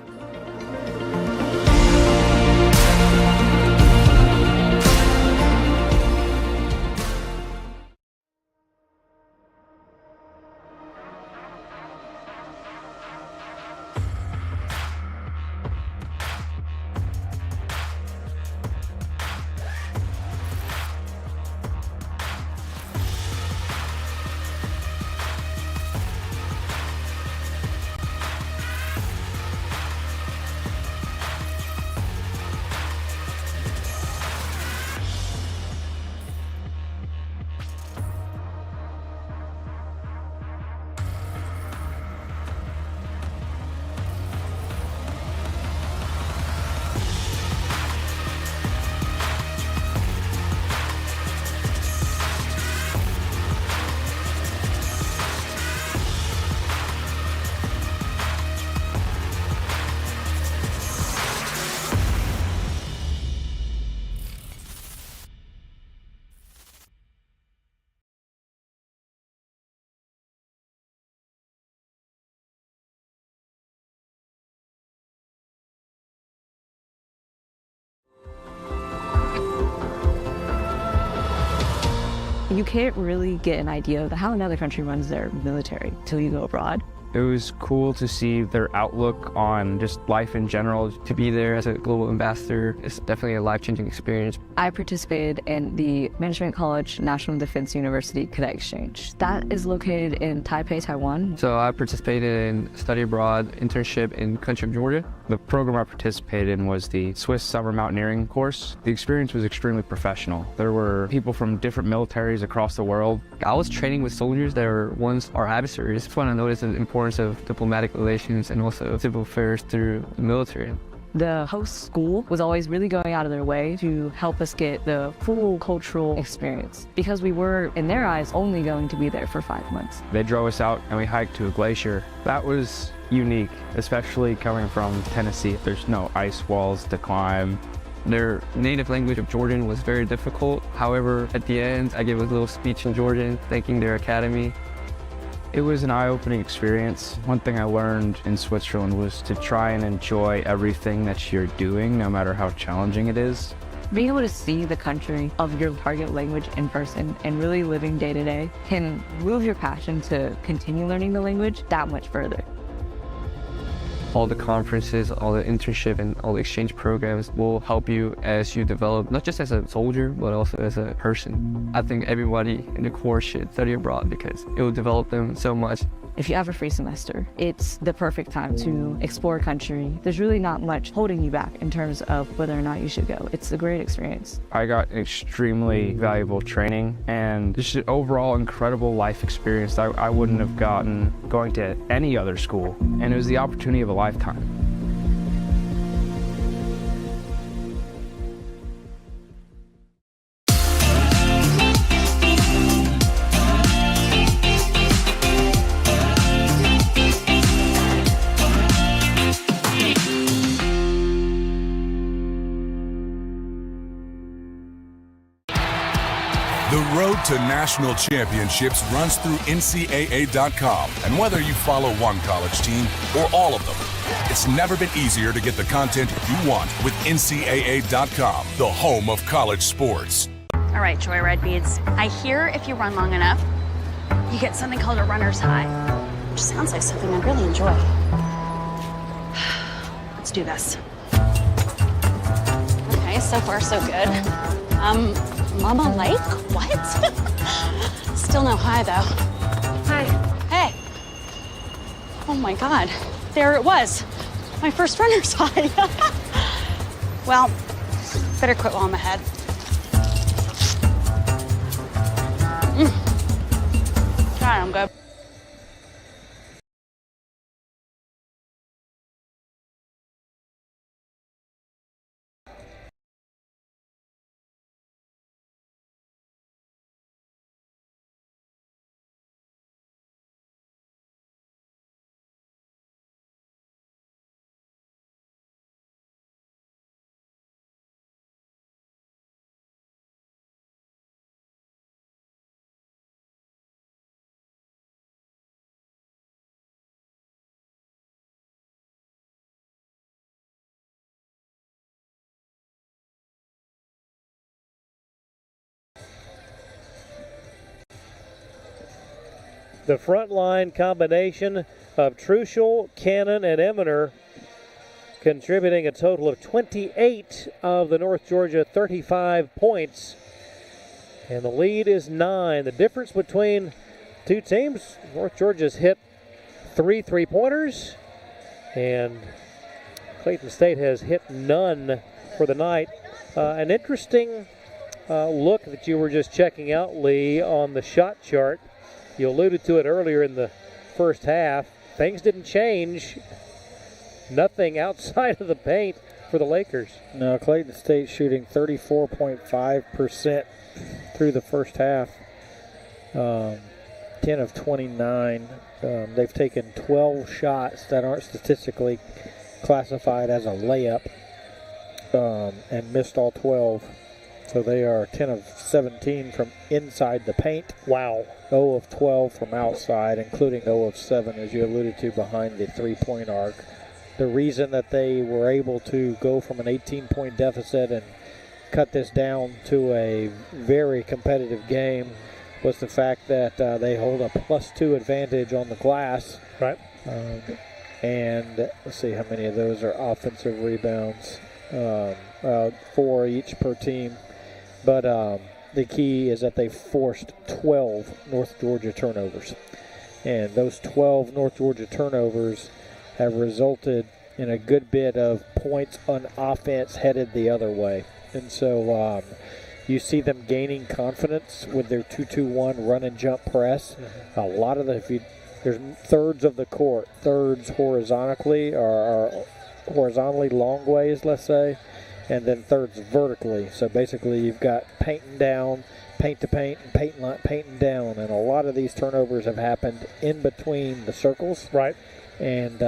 Speaker 20: You can't really get an idea of how another country runs their military till you go abroad.
Speaker 21: It was cool to see their outlook on just life in general. To be there as a global ambassador is definitely a life-changing experience.
Speaker 20: I participated in the Management College National Defense University Cadet Exchange. That is located in Taipei, Taiwan.
Speaker 21: So I participated in study abroad internship in country of Georgia. The program I participated in was the Swiss Summer Mountaineering course. The experience was extremely professional. There were people from different militaries across the world. I was training with soldiers that were once our adversaries. It's fun to notice the importance of diplomatic relations and also civil affairs through the military.
Speaker 20: The host school was always really going out of their way to help us get the full cultural experience because we were, in their eyes, only going to be there for 5 months.
Speaker 21: They drove us out and we hiked to a glacier. That was unique, especially coming from Tennessee. There's no ice walls to climb. Their native language of Georgian was very difficult. However, at the end, I gave a little speech in Georgian, thanking their academy. It was an eye-opening experience. One thing I learned in Switzerland was to try and enjoy everything that you're doing, no matter how challenging it is.
Speaker 20: Being able to see the country of your target language in person and really living day to day can move your passion to continue learning the language that much further.
Speaker 21: All the conferences, all the internship, and all the exchange programs will help you as you develop, not just as a soldier, but also as a person. I think everybody in the Corps should study abroad because it will develop them so much.
Speaker 20: If you have a free semester, it's the perfect time to explore a country. There's really not much holding you back in terms of whether or not you should go. It's a great experience.
Speaker 21: I got extremely valuable training and just an overall incredible life experience that I wouldn't have gotten going to any other school. And it was the opportunity of a lifetime.
Speaker 6: The road to national championships runs through NCAA.com. And whether you follow one college team or all of them, it's never been easier to get the content you want with NCAA.com, the home of college sports.
Speaker 4: All right, Joyride Beads. I hear if you run long enough, you get something called a runner's high, which sounds like something I'd really enjoy. Let's do this. Okay, so far so good. Mama Lake? What? Still no high, though. Hi. Hey. Oh, my God. There it was. My first runner's high. Well, better quit while I'm ahead. God, I'm good.
Speaker 1: The front line combination of Truschel, Cannon, and Eminer contributing a total of 28 of the North Georgia 35 points. And the lead is 9. The difference between two teams, North Georgia's hit 3 3-pointers, and Clayton State has hit none for the night. An interesting look that you were just checking out, Lee, on the shot chart. You alluded to it earlier in the first half. Things didn't change. Nothing outside of the paint for the Lakers.
Speaker 3: No, Clayton State shooting 34.5% through the first half. 10 of 29. They've taken 12 shots that aren't statistically classified as a layup and missed all 12. So they are 10 of 17 from inside the paint.
Speaker 1: Wow.
Speaker 3: 0 of 12 from outside, including 0 of 7, as you alluded to, behind the three-point arc. The reason that they were able to go from an 18-point deficit and cut this down to a very competitive game was the fact that they hold a +2 advantage on the glass.
Speaker 1: Right.
Speaker 3: And let's see how many of those are offensive rebounds. 4 each per team. But the key is that they forced 12 North Georgia turnovers. And those 12 North Georgia turnovers have resulted in a good bit of points on offense headed the other way. And so you see them gaining confidence with their 2-2-1 run and jump press. Mm-hmm. A lot of there's thirds of the court, thirds horizontally or horizontally long ways, let's say, and then thirds vertically. So basically you've got painting down, paint to paint, and painting down. And a lot of these turnovers have happened in between the circles.
Speaker 1: Right.
Speaker 3: And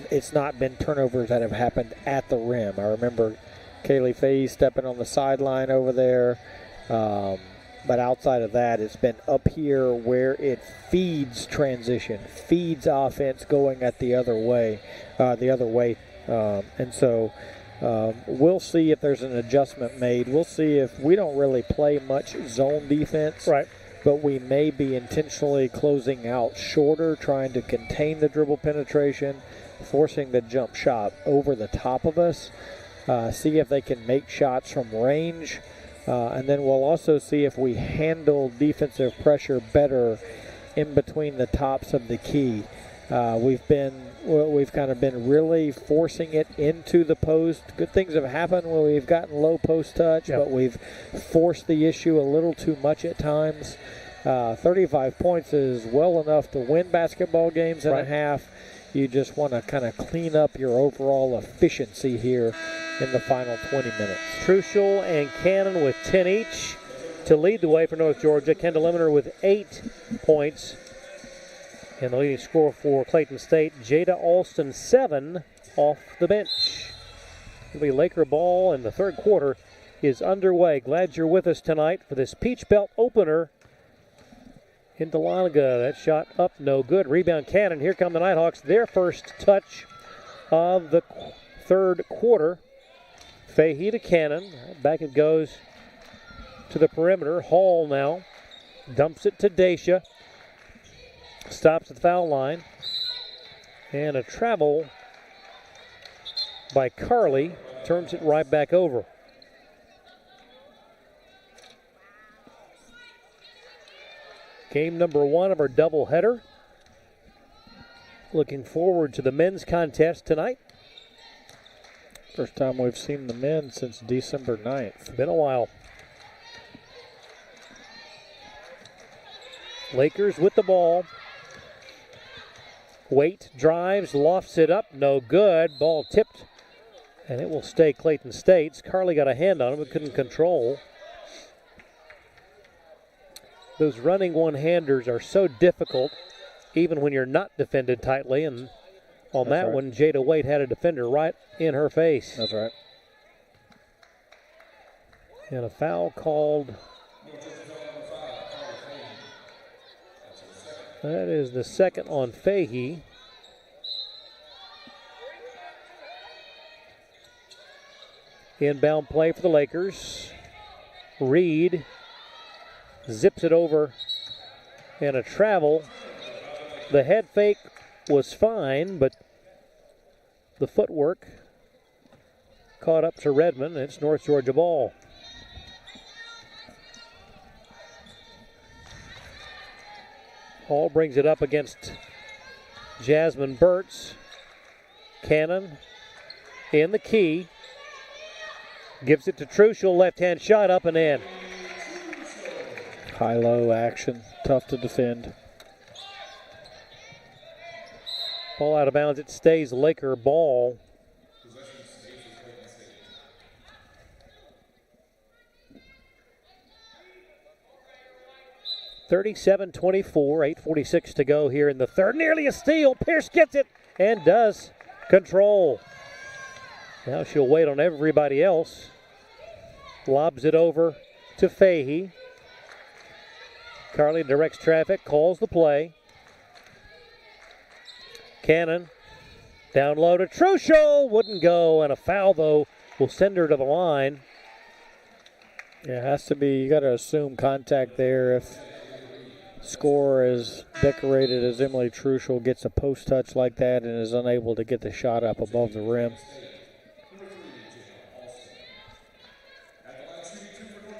Speaker 3: it's not been turnovers that have happened at the rim. I remember Kaylee Fahey stepping on the sideline over there. But outside of that, it's been up here where it feeds transition, feeds offense going at the other way. And so we'll see if there's an adjustment made. We'll see if we don't really play much zone defense.
Speaker 1: Right.
Speaker 3: But we may be intentionally closing out shorter, trying to contain the dribble penetration, forcing the jump shot over the top of us. See if they can make shots from range. And then we'll also see if we handle defensive pressure better in between the tops of the key. We've kind of been really forcing it into the post. Good things have happened when we've gotten low post touch, but we've forced the issue a little too much at times. 35 points is well enough to win basketball games in a half. You just want to kind of clean up your overall efficiency here in the final 20 minutes.
Speaker 1: Truschel and Cannon with 10 each to lead the way for North Georgia. Kendall Eminer with 8 points. And the leading scorer for Clayton State, Jada Alston, 7 off the bench. It'll be Laker ball, and the third quarter is underway. Glad you're with us tonight for this Peach Belt opener in Dahlonega. That shot up, no good. Rebound Cannon. Here come the Nighthawks. Their first touch of the third quarter. Fahey to Cannon. Back it goes to the perimeter. Hall now dumps it to Dacia. Stops at the foul line. And a travel by Carly turns it right back over. Game number 1 of our doubleheader. Looking forward to the men's contest tonight.
Speaker 3: First time we've seen the men since December 9th.
Speaker 1: Been a while. Lakers with the ball. Waite drives, lofts it up, no good. Ball tipped, and it will stay Clayton State's. Carly got a hand on it, but couldn't control. Those running one-handers are so difficult, even when you're not defended tightly. And on that one, Jada Waite had a defender right in her face.
Speaker 3: That's right.
Speaker 1: And a foul called. That is the second on Fahey. Inbound play for the Lakers. Reed zips it over and a travel. The head fake was fine, but the footwork caught up to Redmond. It's North Georgia ball. Hall brings it up against Jasmine Burtz. Cannon in the key. Gives it to Truschel. Left-hand shot up and in.
Speaker 3: High-low action. Tough to defend.
Speaker 1: Ball out of bounds. It stays Laker ball. (37-24), 8:46 to go here in the third. Nearly a steal. Pierce gets it and does control. Now she'll wait on everybody else. Lobs it over to Fahey. Carly directs traffic, calls the play. Cannon down low to Truschel. Wouldn't go, and a foul, though, will send her to the line.
Speaker 3: Yeah, it has to be. You got to assume contact there. If scorer as decorated as Emily Truschel gets a post touch like that and is unable to get the shot up above the rim.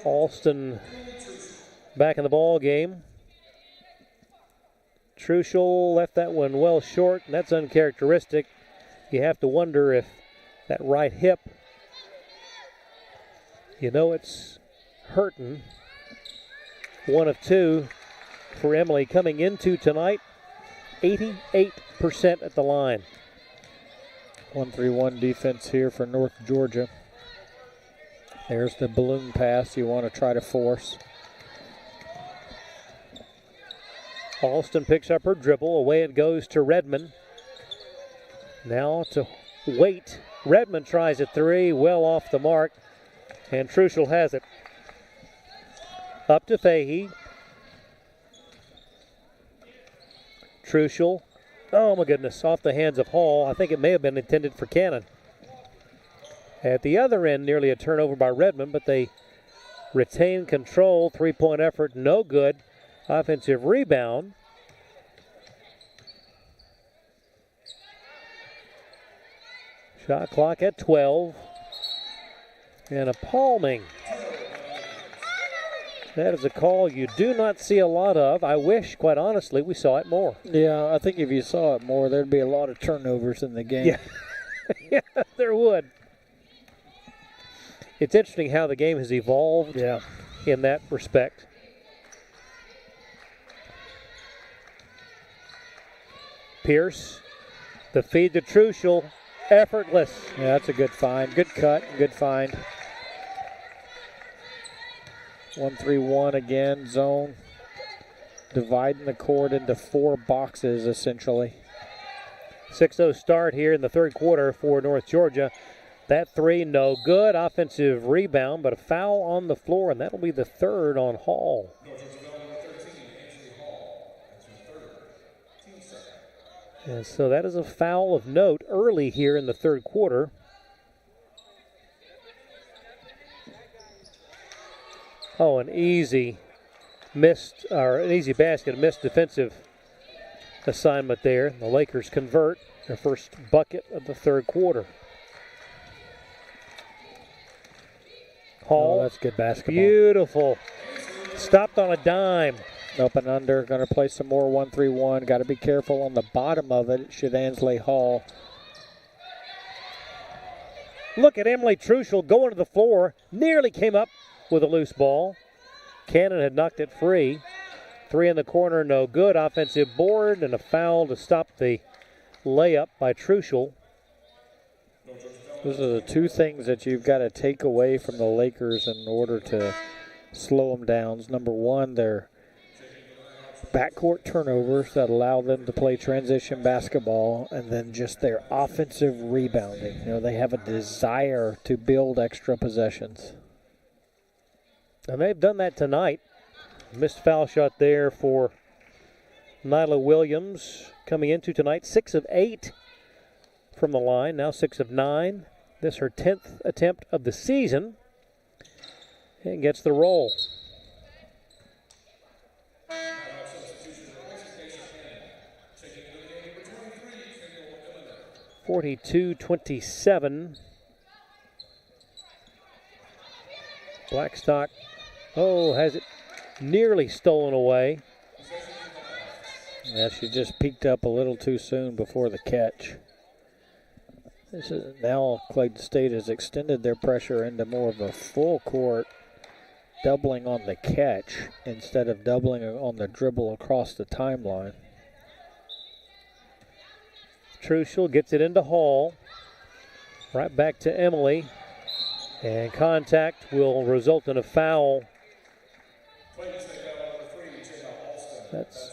Speaker 1: Alston back in the ball game. Truschel left that one well short, and that's uncharacteristic. You have to wonder if that right hip, it's hurting. 1 of 2 for Emily coming into tonight. 88% at the line.
Speaker 3: 1-3-1 defense here for North Georgia. There's the balloon pass you want to try to force.
Speaker 1: Alston picks up her dribble. Away it goes to Redmond. Now to Waite. Redmond tries a three, well off the mark, and Truschel has it. Up to Fahey. Truschel. Oh my goodness, off the hands of Hall. I think it may have been intended for Cannon. At the other end, nearly a turnover by Redmond, but they retain control. 3-point effort, no good. Offensive rebound. Shot clock at 12. And a palming. That is a call you do not see a lot of. I wish, quite honestly, we saw it more.
Speaker 3: Yeah, I think if you saw it more, there'd be a lot of turnovers in the game.
Speaker 1: Yeah, yeah, there would. It's interesting how the game has evolved in that respect. Pierce, the feed to Truschel, effortless.
Speaker 3: Yeah, that's a good find. Good cut, good find. 1-3-1 again, zone. Dividing the court into 4 boxes, essentially.
Speaker 1: 6-0 start here in the third quarter for North Georgia. That three, no good. Offensive rebound, but a foul on the floor, and that'll be the third on Hall. And so that is a foul of note early here in the third quarter. Oh, an easy basket, missed defensive assignment there. The Lakers convert their first bucket of the third quarter. Hall,
Speaker 3: that's good basketball.
Speaker 1: Beautiful. Stopped on a dime.
Speaker 3: Up and under. Going to play some more 1-3-1. Got to be careful on the bottom of it. Should Ansley Hall.
Speaker 1: Look at Emily Truschel going to the floor. Nearly came up with a loose ball. Cannon had knocked it free. Three in the corner, no good. Offensive board and a foul to stop the layup by Truschel.
Speaker 3: Those are the two things that you've got to take away from the Lakers in order to slow them down. Number one, their backcourt turnovers that allow them to play transition basketball, and then just their offensive rebounding. They have a desire to build extra possessions.
Speaker 1: And they've done that tonight. Missed foul shot there for Nyla Williams coming into tonight. 6 of 8 from the line, now 6 of 9. This her 10th attempt of the season, and gets the roll. 42-27. Blackstock, has it nearly stolen away.
Speaker 3: Yeah, she just peeked up a little too soon before the catch. Now Clayton State has extended their pressure into more of a full court, doubling on the catch instead of doubling on the dribble across the timeline.
Speaker 1: Truschel gets it into Hall. Right back to Emily. And contact will result in a foul. That's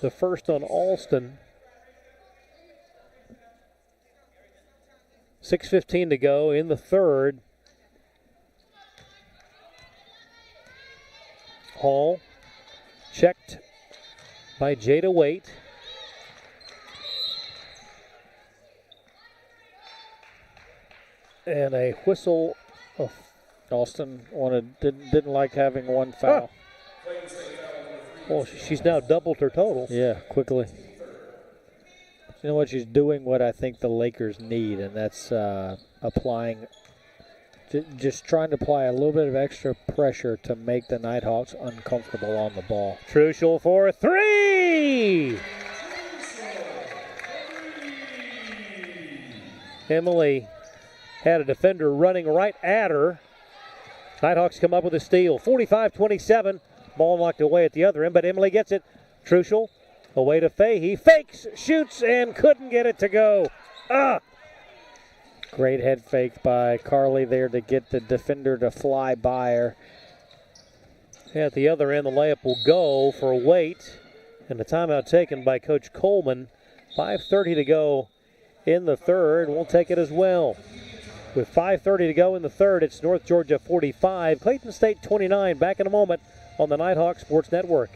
Speaker 1: the first on Alston. 6:15 to go in the third. Hall checked by Jada Waite. And a whistle.
Speaker 3: Alston didn't like having one foul.
Speaker 1: Well, she's now doubled her total.
Speaker 3: Yeah, quickly. You know what? She's doing what I think the Lakers need, and that's applying, just trying to apply a little bit of extra pressure to make the Nighthawks uncomfortable on the ball.
Speaker 1: Truschel for 3! Emily had a defender running right at her. Nighthawks come up with a steal. 45-27. Ball knocked away at the other end, but Emily gets it. Truschel away to Fahey. Fakes, shoots, and couldn't get it to go.
Speaker 3: Great head fake by Carly there to get the defender to fly by her.
Speaker 1: At the other end, the layup will go for Waite. And a timeout taken by Coach Coleman. 5:30 to go in the third. We'll take it as well. With 5:30 to go in the third, it's North Georgia 45, Clayton State 29. Back in a moment on the Nighthawk Sports Network.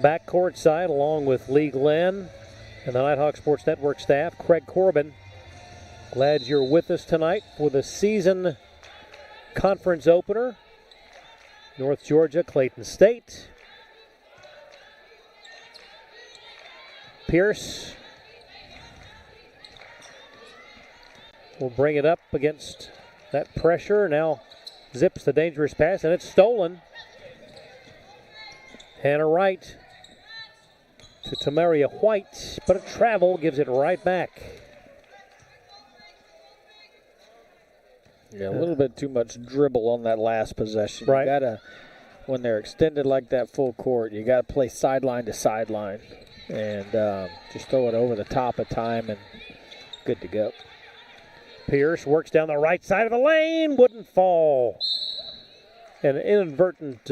Speaker 1: Back courtside, along with Lee Glenn and the Nighthawk Sports Network staff, Craig Corbin. Glad you're with us tonight for the season conference opener. North Georgia, Clayton State. Pierce will bring it up against that pressure. Now zips the dangerous pass, and it's stolen. Hannah Wright to Tamaria White, but a travel gives it right back.
Speaker 3: Yeah, a little bit too much dribble on that last possession.
Speaker 1: Right.
Speaker 3: You gotta, when they're extended like that full court, you gotta play sideline to sideline and just throw it over the top of time and good to go.
Speaker 1: Pierce works down the right side of the lane, wouldn't fall. An inadvertent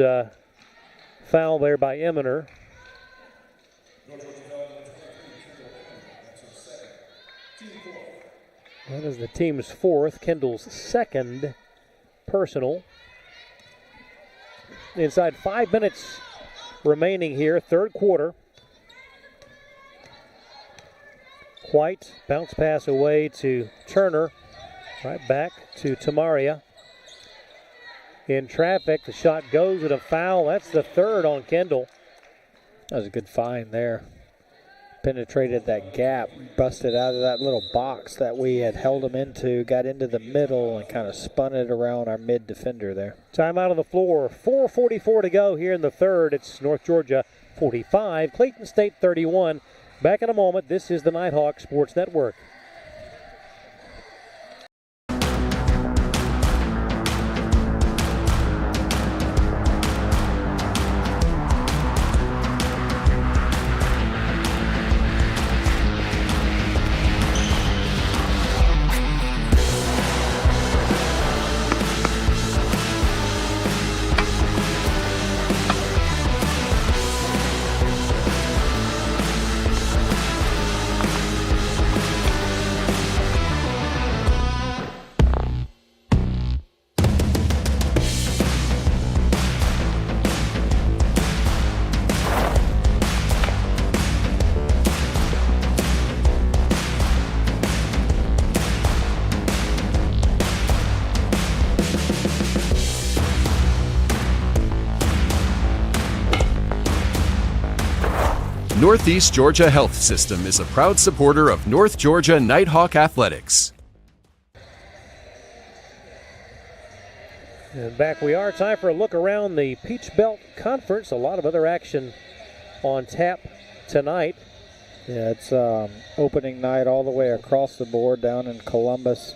Speaker 1: foul there by Eminer. That is the team's fourth, Kendall's second personal. Inside 5 minutes remaining here, third quarter. White, bounce pass away to Turner. Right back to Tamaria. In traffic, the shot goes at a foul. That's the third on Kendall.
Speaker 3: That was a good find there. penetrated that gap, busted out of that little box that we had held them into, got into the middle, and kind of spun it around our mid defender there.
Speaker 1: Timeout on the floor. 4:44 to go here in the third. It's North Georgia 45, Clayton State 31. Back in a moment. This is the Nighthawk Sports Network.
Speaker 7: Northeast Georgia Health System is a proud supporter of North Georgia Nighthawk Athletics.
Speaker 1: And back we are. Time for a look around the Peach Belt Conference. A lot of other action on tap tonight.
Speaker 3: Yeah, it's opening night all the way across the board down in Columbus.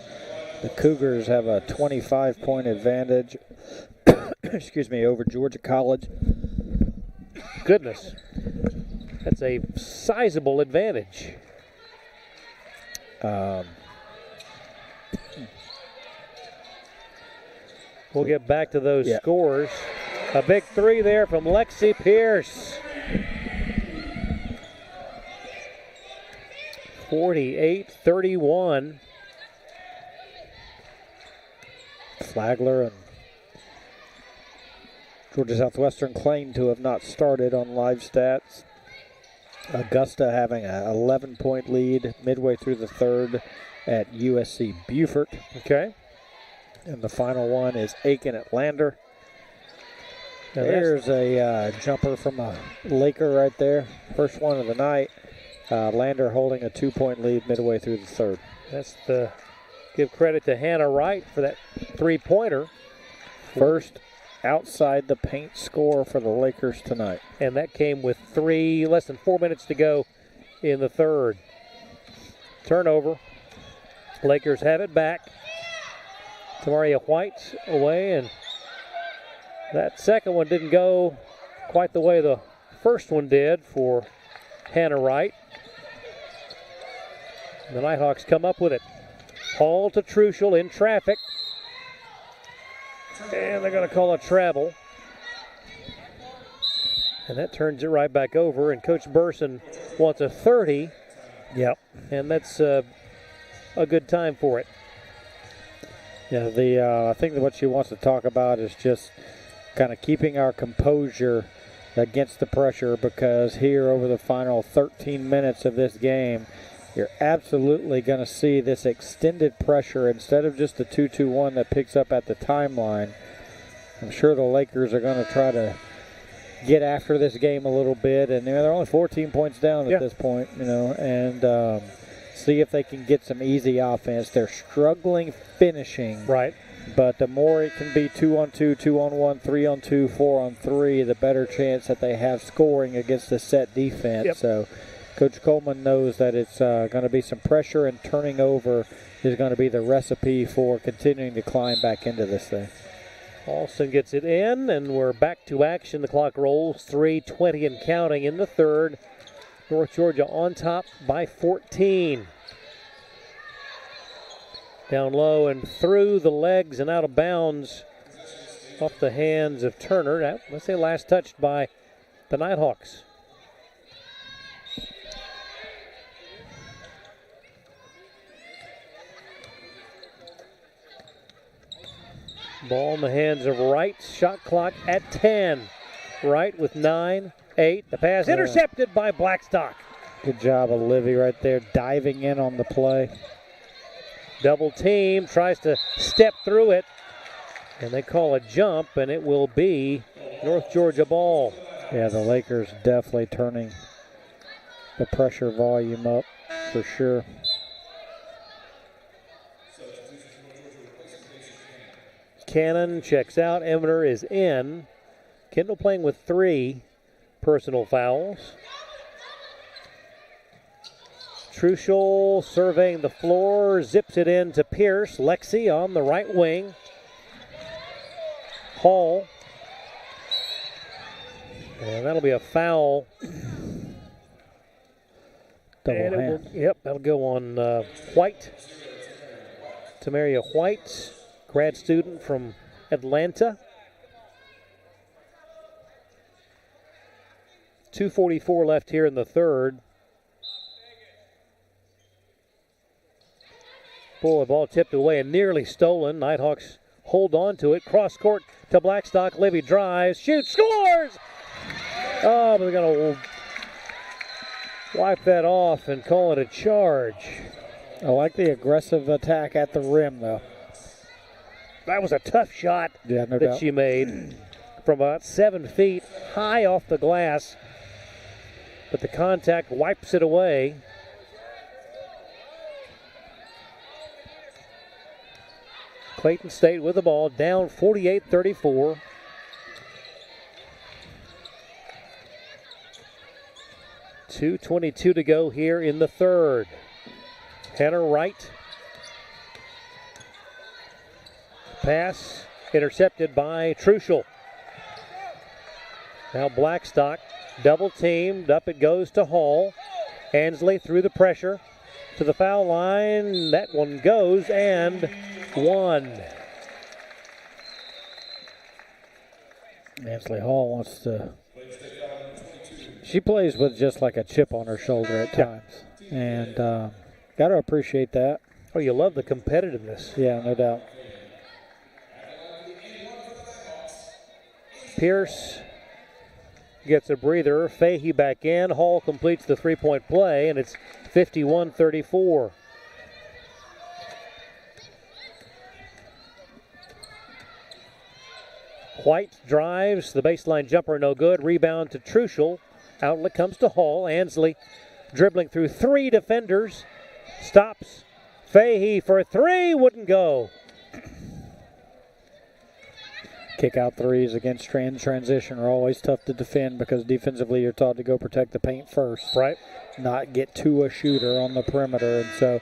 Speaker 3: The Cougars have a 25-point advantage excuse me, over Georgia College.
Speaker 1: Goodness. That's a sizable advantage. We'll get back to those scores. A big three there from Lexi Pierce. 48-31.
Speaker 3: Flagler and Georgia Southwestern claim to have not started on live stats. Augusta having an 11-point lead midway through the third at USC Beaufort.
Speaker 1: Okay.
Speaker 3: And the final one is Aiken at Lander. There's a jumper from a Laker right there. First one of the night. Lander holding a 2-point lead midway through the third.
Speaker 1: That's the give credit to Hannah Wright for that three-pointer.
Speaker 3: First outside the paint score for the Lakers tonight.
Speaker 1: And that came with less than 4 minutes to go in the third. Turnover. Lakers have it back. Tamaria White away, and that second one didn't go quite the way the first one did for Hannah Wright. The Nighthawks come up with it. Hall to Truschel in traffic. And they're going to call a travel. And that turns it right back over. And Coach Burson wants a 30.
Speaker 3: Yep.
Speaker 1: And that's a good time for it.
Speaker 3: Yeah, I think that what she wants to talk about is just kind of keeping our composure against the pressure, because here over the final 13 minutes of this game, you're absolutely going to see this extended pressure instead of just the 2-2-1 that picks up at the timeline. I'm sure the Lakers are going to try to get after this game a little bit, and they're only 14 points down at this point, and see if they can get some easy offense. They're struggling finishing.
Speaker 1: Right.
Speaker 3: But the more it can be 2-on-2, 2-on-1, 3-on-2, 4-on-3, the better chance that they have scoring against the set defense.
Speaker 1: Yep.
Speaker 3: So Coach Coleman knows that it's going to be some pressure, and turning over is going to be the recipe for continuing to climb back into this thing.
Speaker 1: Alston gets it in, and we're back to action. The clock rolls, 3:20 and counting in the third. North Georgia on top by 14. Down low and through the legs and out of bounds off the hands of Turner. Let's say last touched by the Nighthawks. Ball in the hands of Wright. Shot clock at 10. Wright with 9, 8. The pass intercepted by Blackstock.
Speaker 3: Good job of Livy right there, diving in on the play.
Speaker 1: Double team, tries to step through it, and they call a jump, and it will be North Georgia ball.
Speaker 3: Yeah, the Lakers definitely turning the pressure volume up for sure.
Speaker 1: Cannon checks out. Emner is in. Kendall playing with 3 personal fouls. Truschel surveying the floor, zips it in to Pierce. Lexi on the right wing. Hall. And that'll be a foul.
Speaker 3: Double hand.
Speaker 1: That'll go on White. Tamaria White, grad student from Atlanta. 2:44 left here in the third. Boy, ball tipped away and nearly stolen. Nighthawks hold on to it. Cross court to Blackstock. Livy drives, shoots, scores! Oh, but they're going to wipe that off and call it a charge.
Speaker 3: I like the aggressive attack at the rim, though.
Speaker 1: That was a tough shot
Speaker 3: no
Speaker 1: that
Speaker 3: doubt.
Speaker 1: she made from about 7 feet, high off the glass. But the contact wipes it away. Clayton State with the ball, down 48-34. .222 to go here in the third. Hannah Wright. Pass intercepted by Truschel. Now Blackstock double teamed. Up it goes to Hall. Ansley through the pressure to the foul line. That one goes and one.
Speaker 3: Ansley Hall wants to. She plays with just like a chip on her shoulder at times. And got to appreciate that.
Speaker 1: Oh, you love the competitiveness.
Speaker 3: Yeah, no doubt.
Speaker 1: Pierce gets a breather. Fahey back in. Hall completes the three-point play, and it's 51-34. White drives. The baseline jumper no good. Rebound to Truschel. Outlet comes to Hall. Ansley dribbling through 3 defenders. Stops. Fahey for 3. Wouldn't go.
Speaker 3: Kick out threes against transition are always tough to defend because defensively you're taught to go protect the paint first.
Speaker 1: Right.
Speaker 3: Not get to a shooter on the perimeter. And so,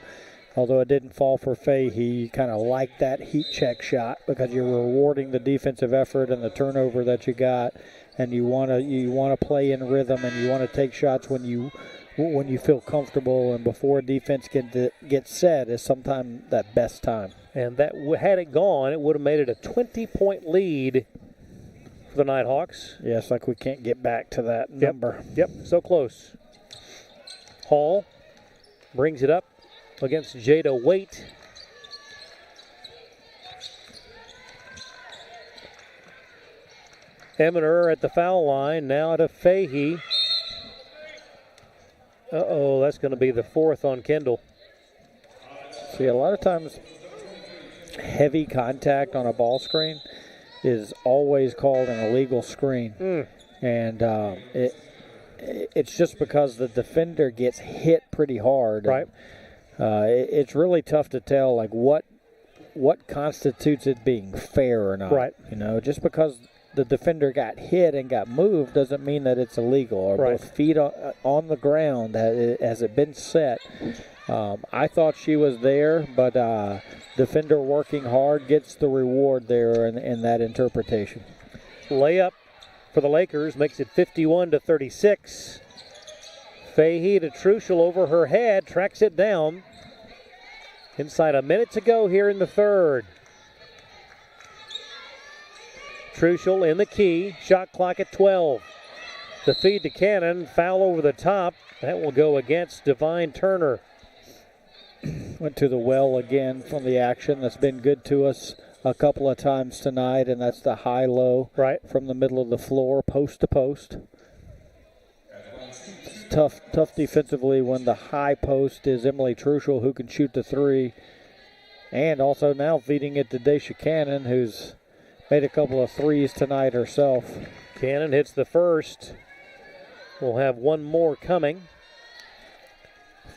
Speaker 3: although it didn't fall for Fahey, you kind of like that heat check shot because you're rewarding the defensive effort and the turnover that you got. And you want to play in rhythm and you want to take shots when you feel comfortable and before defense gets set is sometimes that best time.
Speaker 1: And that had it gone, it would have made it a 20-point lead for the Nighthawks.
Speaker 3: Yes, like we can't get back to that number.
Speaker 1: Yep, so close. Hall brings it up against Jada Waite. Eminer at the foul line, now to Fahey. Uh-oh, that's going to be the 4th on Kendall.
Speaker 3: See, a lot of times heavy contact on a ball screen is always called an illegal screen. And it's just because the defender gets hit pretty hard.
Speaker 1: Right.
Speaker 3: It's really tough to tell like what constitutes it being fair or not.
Speaker 1: Right.
Speaker 3: You know, just because the defender got hit and got moved doesn't mean that it's illegal. Or both feet on the ground, has it been set? I thought she was there, but defender working hard gets the reward there in that interpretation.
Speaker 1: Layup for the Lakers makes it 51-36. Fahey to Truschel over her head, tracks it down. Inside a minute to go here in the third. Truschel in the key, shot clock at 12. The feed to Cannon, foul over the top. That will go against Divine Turner.
Speaker 3: Went to the well again from the action. That's been good to us a couple of times tonight, and that's the high-low from the middle of the floor, post to post. It's tough defensively when the high post is Emily Truschel, who can shoot the 3. And also now feeding it to Daisha Cannon, who's made a couple of 3s tonight herself.
Speaker 1: Cannon hits the first. We'll have one more coming.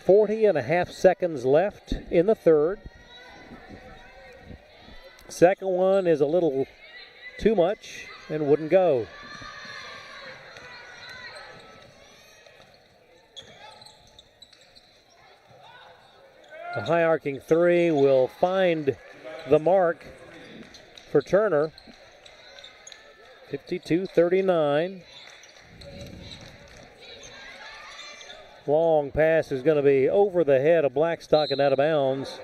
Speaker 1: 40.5 seconds left in the third. Second one is a little too much and wouldn't go. A high arcing three will find the mark for Turner. 52-39. Long pass is going to be over the head of Blackstock and out of bounds.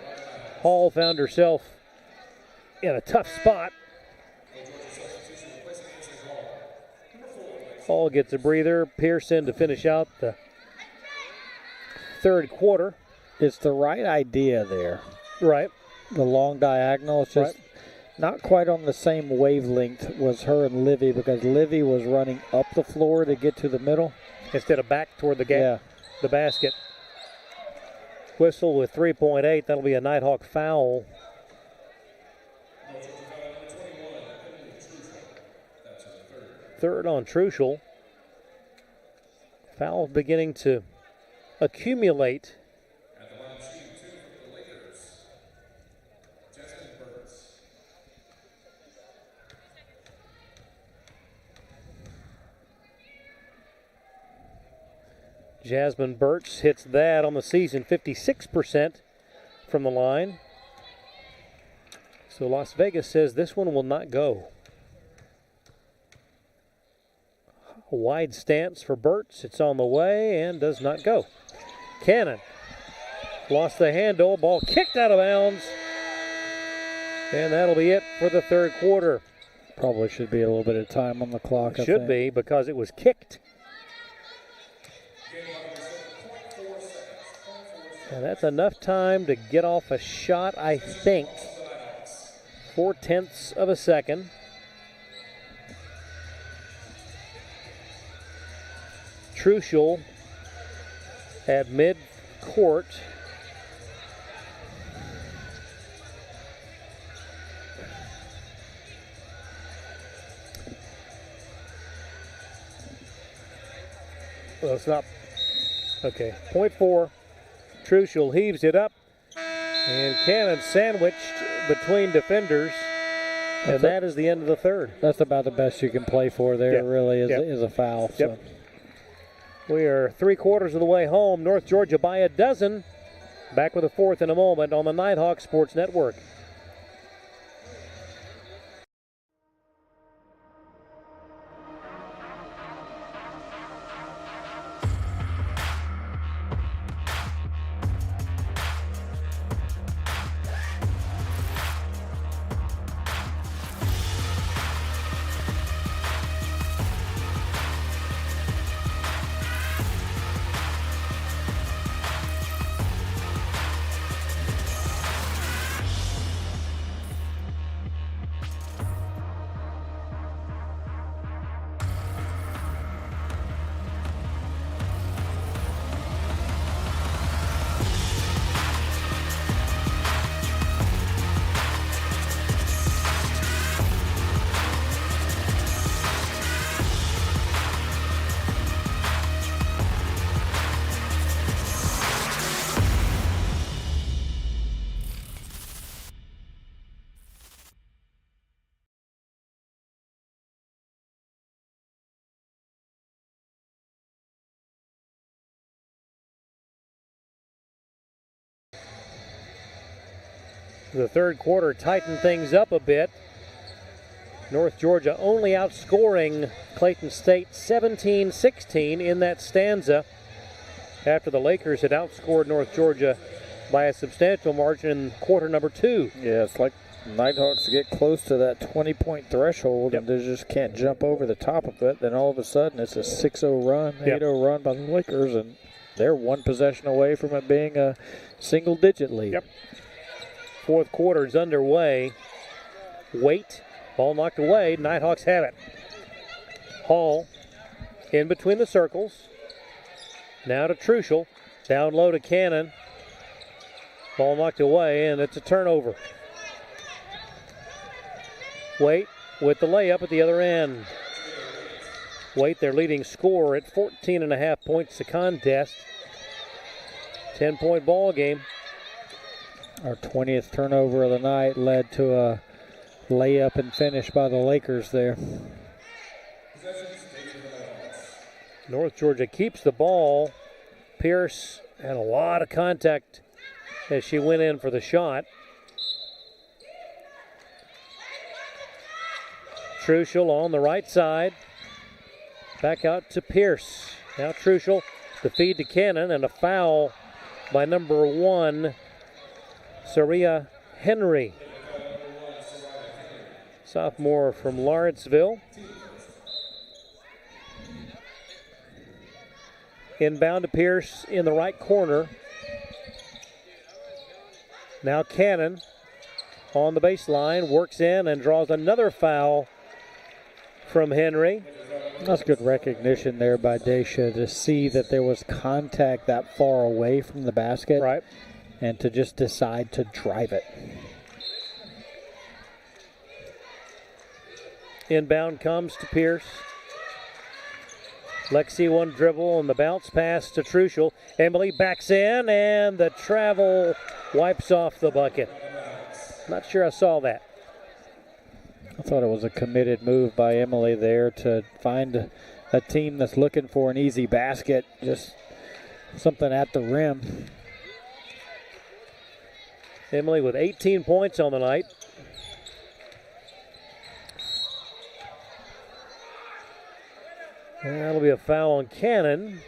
Speaker 1: Hall found herself in a tough spot. Hall gets a breather. Pearson to finish out the third quarter.
Speaker 3: It's the right idea there.
Speaker 1: Right.
Speaker 3: The long diagonal. It's just not quite on the same wavelength was her and Livy, because Livy was running up the floor to get to the middle.
Speaker 1: Instead of back toward the the basket. Whistle with 3.8. That'll be a Nighthawk foul. Third on Truschel. Foul beginning to accumulate. Jasmine Burch hits that on the season, 56% from the line. So Las Vegas says this one will not go. A wide stance for Burch. It's on the way and does not go. Cannon lost the handle. Ball kicked out of bounds. And that'll be it for the third quarter.
Speaker 3: Probably should be a little bit of time on the clock.
Speaker 1: It should be, because it was kicked. And that's enough time to get off a shot, I think. 0.4 of a second. Truschel at mid-court. Well, it's not. Okay, 0.4. Truschel heaves it up, and Cannon sandwiched between defenders, and that is the end of the third.
Speaker 3: That's about the best you can play for there, really, is a foul. So.
Speaker 1: We are 3/4 of the way home. North Georgia by a dozen. Back with a fourth in a moment on the Nighthawk Sports Network. The third quarter tightened things up a bit. North Georgia only outscoring Clayton State 17-16 in that stanza after the Lakers had outscored North Georgia by a substantial margin in quarter number 2.
Speaker 3: Yeah, it's like Nighthawks get close to that 20-point threshold and they just can't jump over the top of it. Then all of a sudden it's a 6-0 run, 8-0 run by the Lakers, and they're one possession away from it being a single-digit lead.
Speaker 1: Fourth quarter is underway. Wait, ball knocked away. Nighthawks have it. Hall in between the circles. Now to Truschel. Down low to Cannon. Ball knocked away, and it's a turnover. Wait with the layup at the other end. Wait, their leading scorer at 14.5 points a contest. 10-point ball game.
Speaker 3: Our 20th turnover of the night led to a layup and finish by the Lakers there.
Speaker 1: North Georgia keeps the ball. Pierce had a lot of contact as she went in for the shot. Truschel on the right side. Back out to Pierce. Now Truschel, the feed to Cannon, and a foul by number 1, Saria Henry. Sophomore from Lawrenceville. Inbound to Pierce in the right corner. Now Cannon on the baseline, works in and draws another foul from Henry.
Speaker 3: That's good recognition there by Daisha to see that there was contact that far away from the basket.
Speaker 1: Right.
Speaker 3: And to just decide to drive it.
Speaker 1: Inbound comes to Pierce. Lexi one dribble and the bounce pass to Truschel. Emily backs in and the travel wipes off the bucket. Not sure I saw that.
Speaker 3: I thought it was a committed move by Emily there to find a team that's looking for an easy basket, just something at the rim.
Speaker 1: Emily with 18 points on the night. And that'll be a foul on Cannon.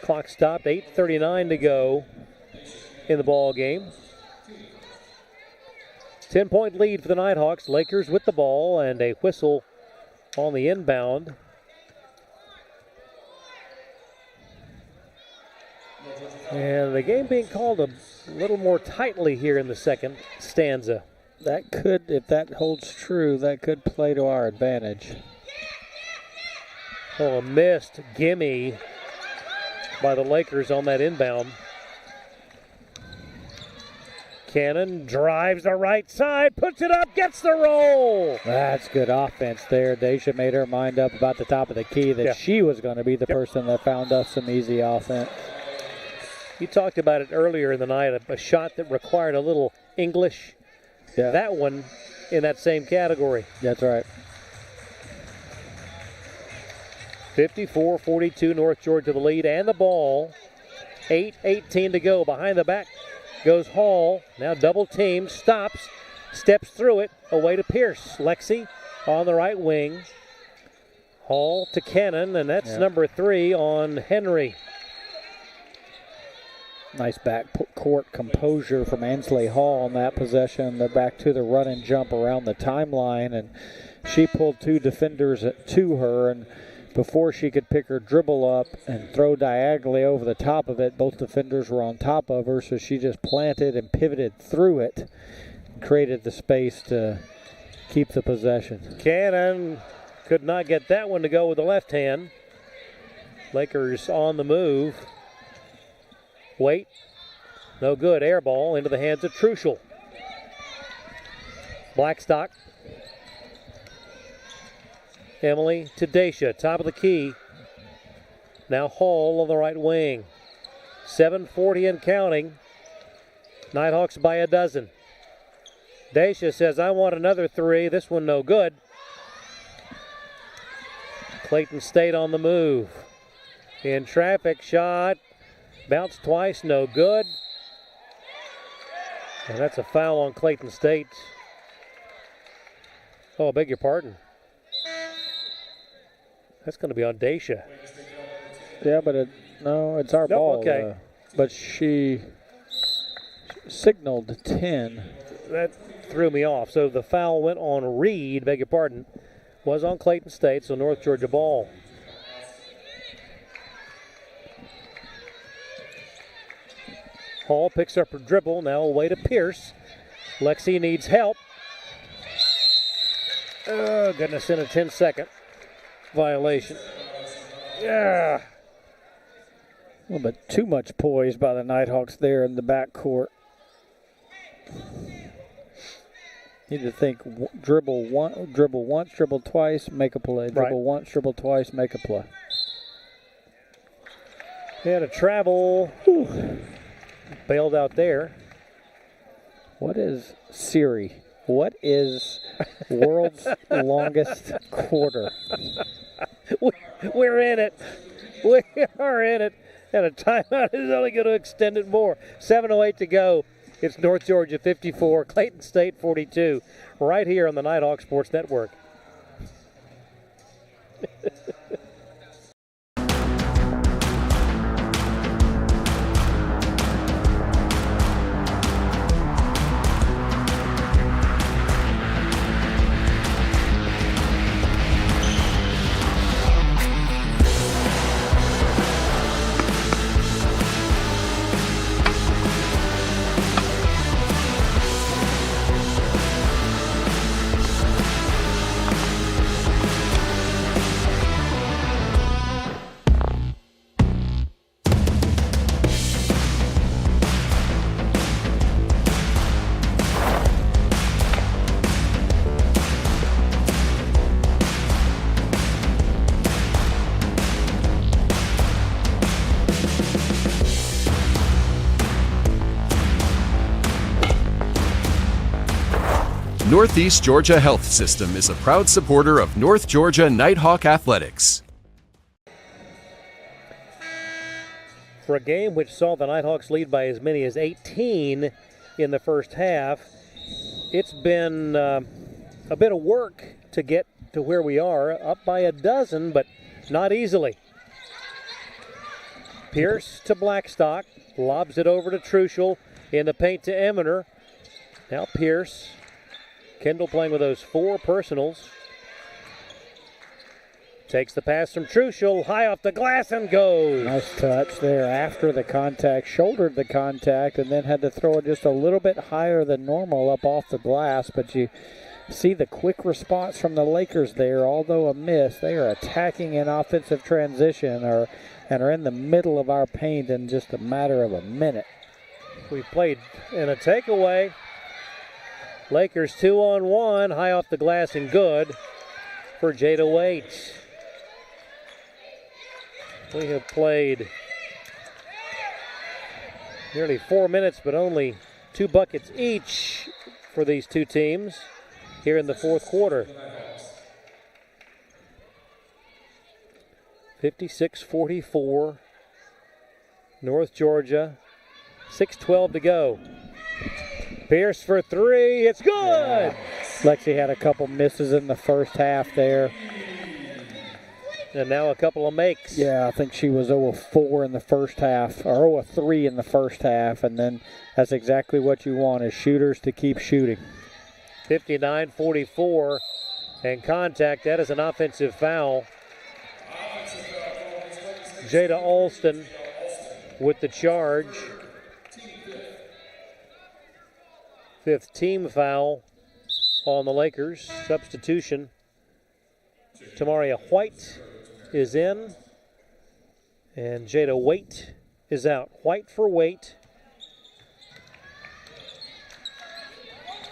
Speaker 1: Clock stopped, 8:39 to go in the ball game. 10-point lead for the Nighthawks. Lakers with the ball and a whistle on the inbound. And the game being called a little more tightly here in the second stanza.
Speaker 3: That could, if that holds true, that could play to our advantage.
Speaker 1: Oh, a missed gimme by the Lakers on that inbound. Cannon drives the right side, puts it up, gets the roll.
Speaker 3: That's good offense there. Daisha made her mind up about the top of the key that she was going to be the person that found us some easy offense.
Speaker 1: You talked about it earlier in the night, a shot that required a little English.
Speaker 3: Yeah.
Speaker 1: That one in that same category.
Speaker 3: That's right.
Speaker 1: 54-42, North Georgia the lead and the ball. 8:18 to go. Behind the back goes Hall. Now double team, stops, steps through it, away to Pierce. Lexi on the right wing. Hall to Cannon, and that's number 3 on Henry.
Speaker 3: Nice backcourt composure from Ansley Hall on that possession. They're back to the run and jump around the timeline, and she pulled 2 defenders to her, and before she could pick her dribble up and throw diagonally over the top of it, both defenders were on top of her, so she just planted and pivoted through it and created the space to keep the possession.
Speaker 1: Cannon could not get that one to go with the left hand. Lakers on the move. Wait, no good. Air ball into the hands of Truschel. Blackstock. Emily to Daisha, top of the key. Now Hall on the right wing. 7:40 and counting. Nighthawks by a dozen. Daisha says, I want another 3. This one no good. Clayton State on the move. In traffic, shot. Bounced twice, no good. And that's a foul on Clayton State. Oh, I beg your pardon. That's going to be on Daisha.
Speaker 3: Yeah, but no, it's our ball.
Speaker 1: Okay.
Speaker 3: But she signaled 10.
Speaker 1: That threw me off. So the foul went on Reed, beg your pardon, was on Clayton State, so North Georgia ball. Hall picks up her dribble, now away to Pierce. Lexi needs help. Oh, goodness, in a 10-second violation. Yeah.
Speaker 3: A little bit too much poise by the Nighthawks there in the backcourt. You need to think dribble once, dribble twice, make a play. Dribble once, dribble twice, make a play.
Speaker 1: He had a travel. Whew. Bailed out there.
Speaker 3: What is Siri? What is world's longest quarter?
Speaker 1: We're in it. We are in it. And a timeout is only going to extend it more. 7:08 to go. It's North Georgia 54, Clayton State 42, right here on the Nighthawk Sports Network.
Speaker 7: Northeast Georgia Health System is a proud supporter of North Georgia Nighthawk Athletics.
Speaker 1: For a game which saw the Nighthawks lead by as many as 18 in the first half, it's been a bit of work to get to where we are, up by a dozen, but not easily. Pierce to Blackstock, lobs it over to Truschel, in the paint to Eminer. Now Pierce. Kendall playing with those 4 personals. Takes the pass from Truschel, high off the glass and goes.
Speaker 3: Nice touch there after the contact, shouldered the contact, and then had to throw it just a little bit higher than normal up off the glass. But you see the quick response from the Lakers there, although a miss. They are attacking in offensive transition and are in the middle of our paint in just a matter of a minute.
Speaker 1: We played in a takeaway. Lakers 2-on-1, high off the glass and good for Jada Waite. We have played nearly 4 minutes, but only 2 buckets each for these two teams here in the fourth quarter. 56-44, North Georgia, 6:12 to go. Pierce for 3, it's good! Yeah.
Speaker 3: Lexi had a couple misses in the first half there.
Speaker 1: And now a couple of makes.
Speaker 3: Yeah, I think she was 0 of 4 in the first half, or 0 of 3 in the first half, and then that's exactly what you want, is shooters to keep shooting.
Speaker 1: 59-44, and contact, that is an offensive foul. Jada Alston with the charge. 5th team foul on the Lakers. Substitution. Tamaria White is in, and Jada Waite is out. White for Waite.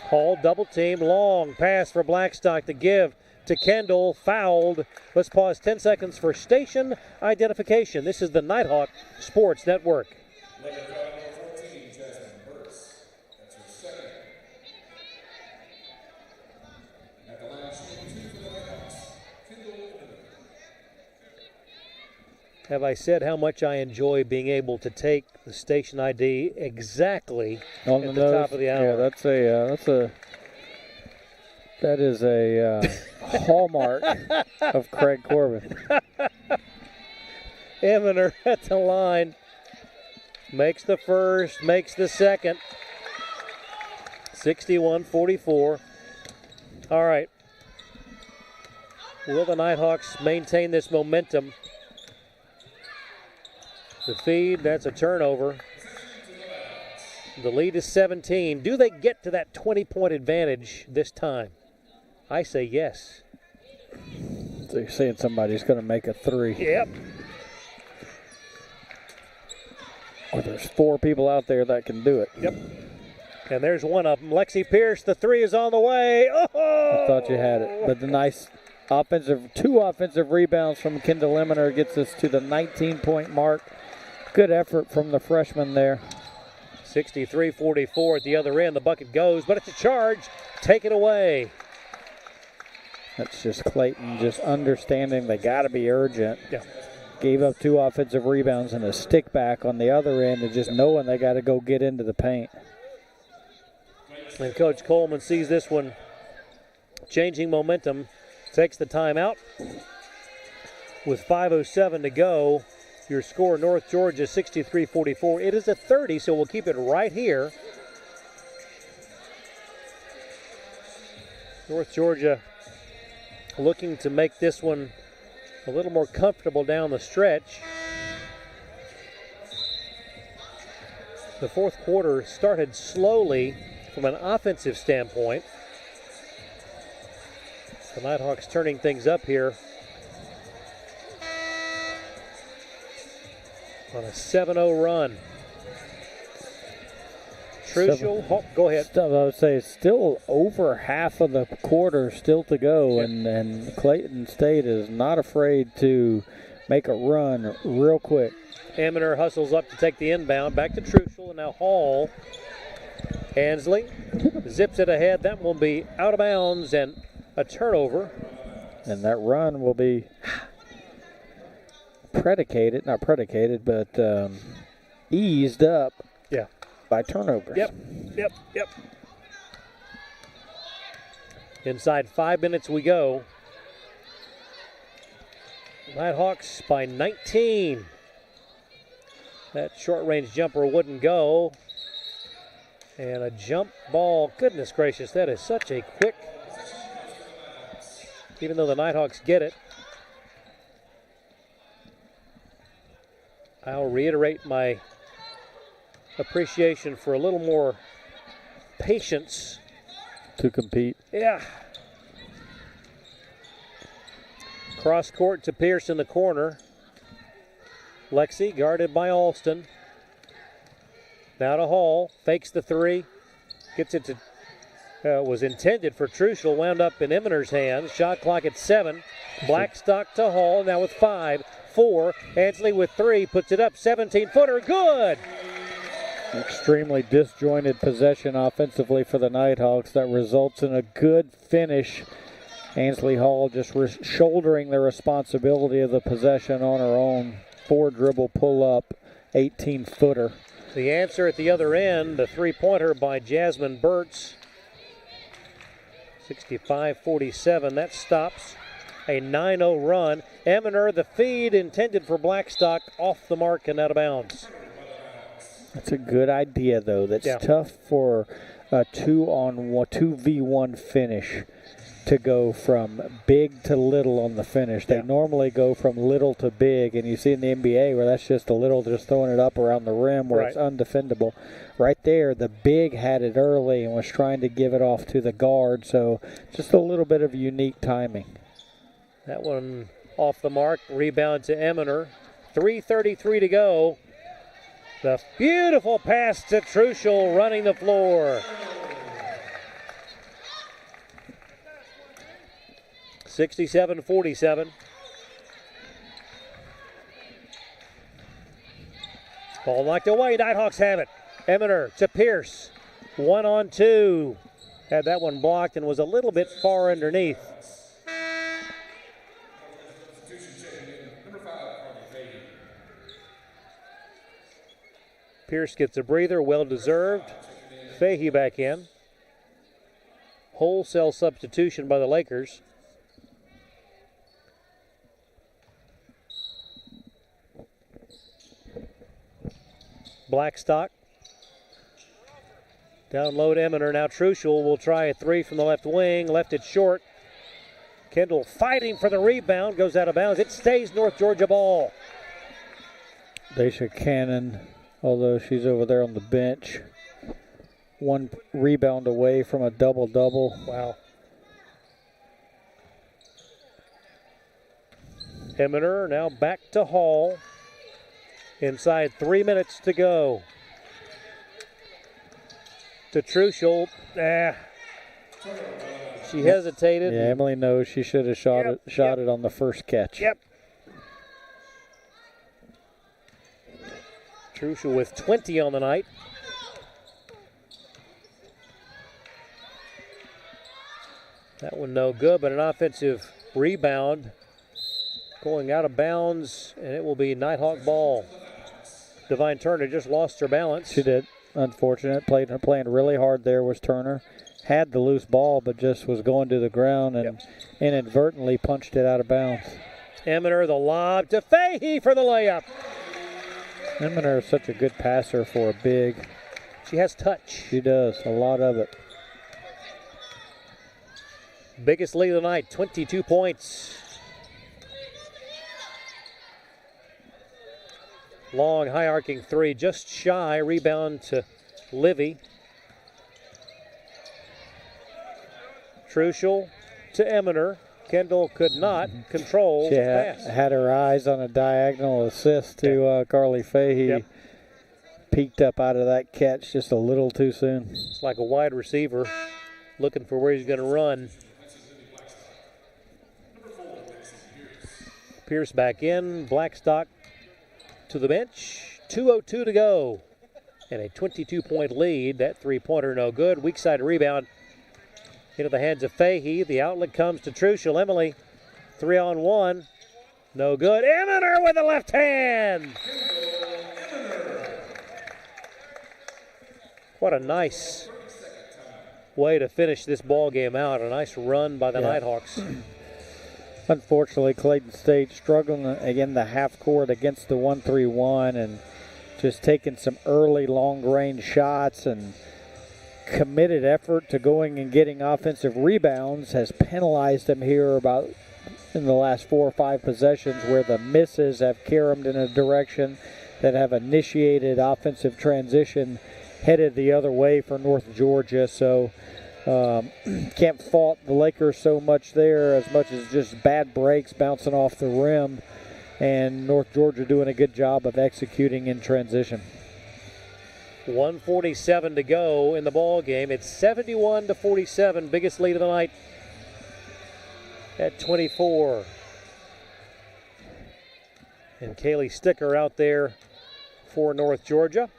Speaker 1: Hall double team, long pass for Blackstock to give to Kendall, fouled. Let's pause 10 seconds for station identification. This is the Nighthawk Sports Network. Have I said how much I enjoy being able to take the station ID exactly at the top of the hour?
Speaker 3: Yeah, that is a hallmark of Craig Corbin.
Speaker 1: Eminer at the line. Makes the first, makes the second. 61-44. All right. Will the Nighthawks maintain this momentum? The feed, that's a turnover. The lead is 17. Do they get to that 20-point advantage this time? I say yes.
Speaker 3: So you're saying somebody's going to make a 3.
Speaker 1: Yep.
Speaker 3: Or there's 4 people out there that can do it.
Speaker 1: Yep. And there's one of them. Lexi Pierce, the three is on the way. Oh!
Speaker 3: I thought you had it. But the nice two offensive rebounds from Kendall Eminer gets us to the 19-point mark. Good effort from the freshman there.
Speaker 1: 63-44 at the other end. The bucket goes, but it's a charge. Take it away.
Speaker 3: That's just Clayton just understanding they got to be urgent.
Speaker 1: Yeah.
Speaker 3: Gave up 2 offensive rebounds and a stick back on the other end and just knowing they got to go get into the paint.
Speaker 1: And Coach Coleman sees this one changing momentum, takes the timeout. With 5:07 to go, your score, North Georgia 63-44. It is a 30, so we'll keep it right here. North Georgia looking to make this one a little more comfortable down the stretch. The fourth quarter started slowly from an offensive standpoint. The Nighthawks turning things up here on a 7-0 run. Trucial, go ahead.
Speaker 3: I would say it's still over half of the quarter still to go, and Clayton State is not afraid to make a run real quick.
Speaker 1: Eminer hustles up to take the inbound. Back to Trucial, and now Hall. Ansley zips it ahead. That will be out of bounds and a turnover.
Speaker 3: And that run will be not predicated, but eased up by turnovers.
Speaker 1: Yep. Inside 5 minutes we go. Nighthawks by 19. That short-range jumper wouldn't go. And a jump ball. Goodness gracious, that is such a quick, even though the Nighthawks get it. I'll reiterate my appreciation for a little more patience
Speaker 3: to compete.
Speaker 1: Yeah. Cross court to Pierce in the corner. Lexi guarded by Alston. Now to Hall, fakes the three, gets it to, was intended for Trucial, wound up in Eminer's hands. Shot clock at 7. Blackstock to Hall, now with 5, 4. Ansley with 3, puts it up, 17-footer, good!
Speaker 3: Extremely disjointed possession offensively for the Nighthawks that results in a good finish. Ansley Hall just shouldering the responsibility of the possession on her own. 4-dribble pull-up, 18-footer.
Speaker 1: The answer at the other end, the three-pointer by Jasmine Burtz. 65-47, that stops a 9-0 run. Eminer, the feed intended for Blackstock, off the mark and out of bounds.
Speaker 3: That's a good idea, though. That's tough for a 2v1 finish to go from big to little on the finish. They normally go from little to big, and you see in the NBA where that's just a little, just throwing it up around the rim where it's undefendable. Right there, the big had it early and was trying to give it off to the guard, so just a little bit of unique timing.
Speaker 1: That one off the mark, rebound to Eminer. 3:33 to go. The beautiful pass to Trucial running the floor. 67-47. Ball knocked away. Nighthawks have it. Eminer to Pierce. 1-on-2. Had that one blocked and was a little bit far underneath. Pierce gets a breather, well deserved. Fahey back in. Wholesale substitution by the Lakers. Blackstock. Down low to Eminer. Now Trucial will try a three from the left wing. Left it short. Kendall fighting for the rebound. Goes out of bounds. It stays North Georgia ball.
Speaker 3: Daisha Cannon, although she's over there on the bench. One rebound away from a double-double.
Speaker 1: Wow. Eminer now back to Hall. Inside 3 minutes to go. to Truschel. She hesitated.
Speaker 3: Yeah, Emily knows she should have shot it on the first catch.
Speaker 1: Yep. Truschel with 20 on the night. That one no good, but an offensive rebound going out of bounds, and it will be Nighthawk ball. Divine Turner just lost her balance.
Speaker 3: She did. Unfortunate. Playing really hard there was Turner. Had the loose ball, but just was going to the ground and inadvertently punched it out of bounds.
Speaker 1: Eminer, the lob to Fahey for the layup.
Speaker 3: Eminer is such a good passer for a big.
Speaker 1: She has touch.
Speaker 3: She does, a lot of it.
Speaker 1: Biggest lead of the night, 22 points. Long, high-arcing three, just shy. Rebound to Livy. Truschel to Eminer. Kendall could not control
Speaker 3: She
Speaker 1: the pass.
Speaker 3: had her eyes on a diagonal assist to Carly Fahey.
Speaker 1: Yep.
Speaker 3: Peeked up out of that catch just a little too soon.
Speaker 1: It's like a wide receiver looking for where he's going to run. Pierce back in. Blackstock to the bench. 2:02 to go. And a 22-point lead. That three-pointer no good. Weak side rebound into the hands of Fahey. The outlet comes to Truschel. Emily, 3-on-1. No good. Eminer with the left hand. What a nice way to finish this ball game out. A nice run by the Nighthawks.
Speaker 3: Unfortunately, Clayton State struggling again the half court against the 1-3-1 and just taking some early long-range shots and committed effort to going and getting offensive rebounds has penalized them here about in the last 4 or 5 possessions where the misses have carried in a direction that have initiated offensive transition headed the other way for North Georgia. So can't fault the Lakers so much there as much as just bad breaks bouncing off the rim, and North Georgia doing a good job of executing in transition.
Speaker 1: 1:47 to go in the ball game. It's 71-47, biggest lead of the night at 24. And Kaylee Sticker out there for North Georgia.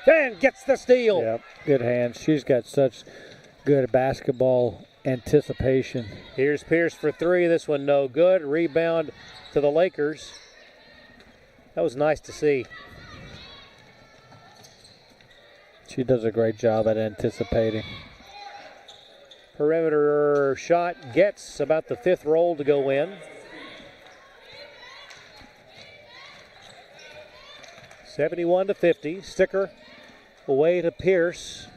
Speaker 1: And gets the steal.
Speaker 3: Yep, good hands. She's got such good basketball anticipation.
Speaker 1: Here's Pierce for three. This one no good. Rebound to the Lakers. That was nice to see.
Speaker 3: She does a great job at anticipating.
Speaker 1: Perimeter shot gets about the 5th roll to go in. 71-50. Sticker away to Pierce.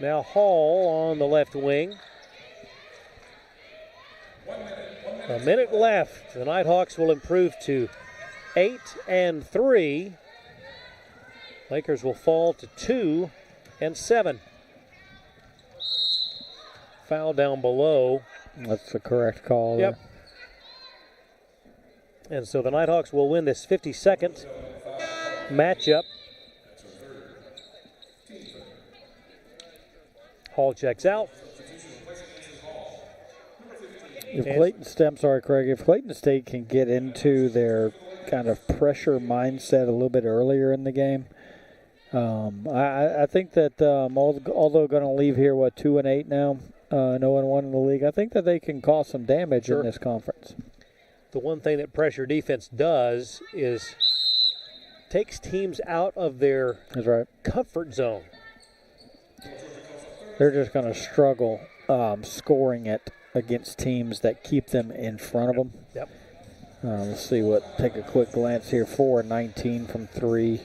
Speaker 1: Now Hall on the left wing. A minute left. The Nighthawks will improve to 8-3. Lakers will fall to 2-7. Foul down below.
Speaker 3: That's the correct call.
Speaker 1: Yep. There. And so the Nighthawks will win this 52nd matchup. Hall checks out.
Speaker 3: If Clayton State, I'm sorry, Craig, if Clayton State can get into their kind of pressure mindset a little bit earlier in the game, I think that although going to leave here, 2-8 now, 0-1 in the league, I think that they can cause some damage in this conference.
Speaker 1: The one thing that pressure defense does is takes teams out of their comfort zone.
Speaker 3: They're just going to struggle scoring it against teams that keep them in front of them.
Speaker 1: Yep.
Speaker 3: Let's see take a quick glance here. 4-19 from 3.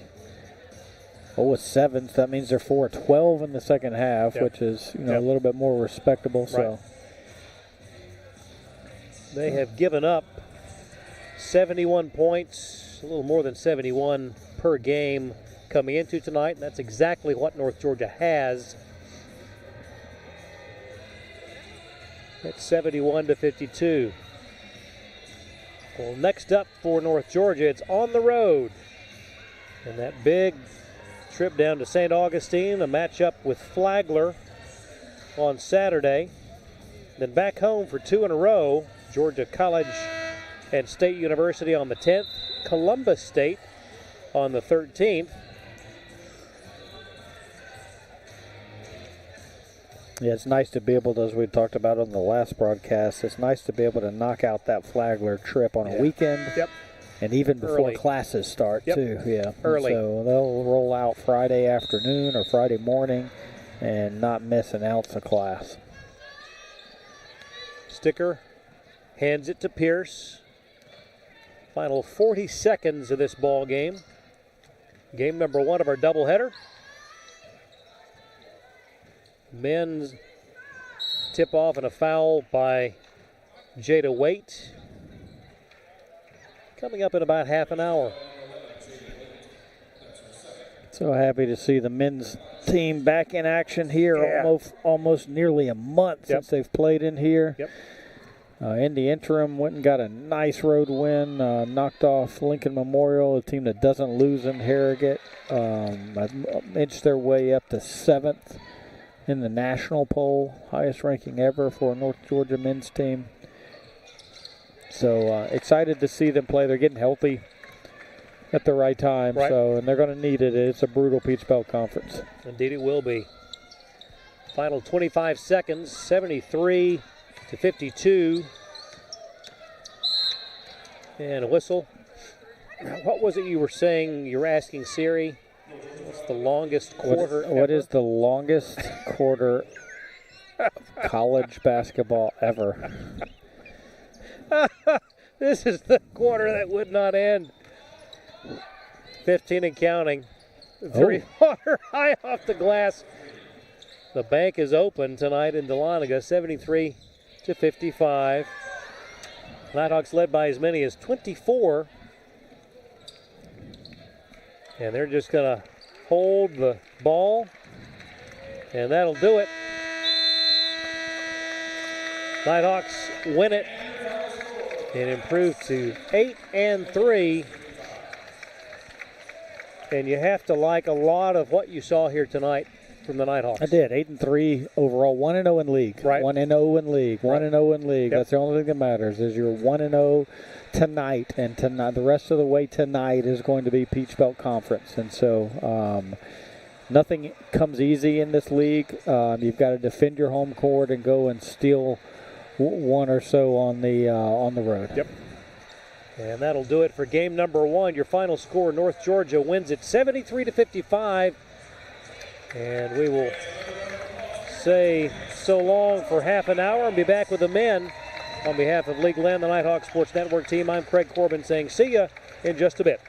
Speaker 3: 0-7, so that means they're 4-12 in the second half, which is a little bit more respectable. So
Speaker 1: they have given up 71 points, a little more than 71 per game coming into tonight, and that's exactly what North Georgia has. It's 71-52. Well, next up for North Georgia, it's on the road And that big trip down to St. Augustine, a matchup with Flagler on Saturday. Then back home for 2 in a row, Georgia College and State University on the 10th, Columbus State on the 13th.
Speaker 3: Yeah, it's nice to be able to, as we talked about on the last broadcast, it's nice to be able to knock out that Flagler trip on a weekend.
Speaker 1: Yep.
Speaker 3: And even before
Speaker 1: Early.
Speaker 3: Classes start, too. Yeah.
Speaker 1: Early.
Speaker 3: So they'll roll out Friday afternoon or Friday morning and not miss an ounce of class.
Speaker 1: Sticker hands it to Pierce. Final 40 seconds of this ball game. Game number 1 of our doubleheader. Men's tip off and a foul by Jada Waite. Coming up in about half an hour.
Speaker 3: So happy to see the men's team back in action here. Almost nearly a month since they've played in here.
Speaker 1: Yep.
Speaker 3: In the interim, went and got a nice road win, knocked off Lincoln Memorial, a team that doesn't lose in Harrogate. Inched their way up to 7th in the national poll, highest ranking ever for a North Georgia men's team. So excited to see them play. They're getting healthy at the right time, and they're going to need it. It's a brutal Peach Belt Conference.
Speaker 1: Indeed it will be. Final 25 seconds, 73-52. And a whistle. What was it you were saying? You were asking Siri, what's the longest quarter
Speaker 3: What is the longest quarter of college basketball ever?
Speaker 1: This is the quarter that would not end. 15 and counting. 3-quarter high off the glass. The bank is open tonight in Dahlonega, 73-55. Nighthawks led by as many as 24. And they're just going to hold the ball. And that'll do it. Nighthawks win it and improve to 8-3. And you have to like a lot of what you saw here tonight from the Nighthawks.
Speaker 3: I did. 8-3 overall, 1-0 in league.
Speaker 1: Right.
Speaker 3: 1-0 in league. 1-0 in league.
Speaker 1: Yep.
Speaker 3: That's the only thing that matters. Is you're 1-0 tonight, and tonight the rest of the way tonight is going to be Peach Belt Conference, and so nothing comes easy in this league. You've got to defend your home court and go and steal one or so on the road.
Speaker 1: Yep. And that'll do it for game number 1. Your final score: North Georgia wins it 73-55. And we will say so long for half an hour and be back with the men. On behalf of League Land, the Nighthawk Sports Network team, I'm Craig Corbin saying see ya in just a bit.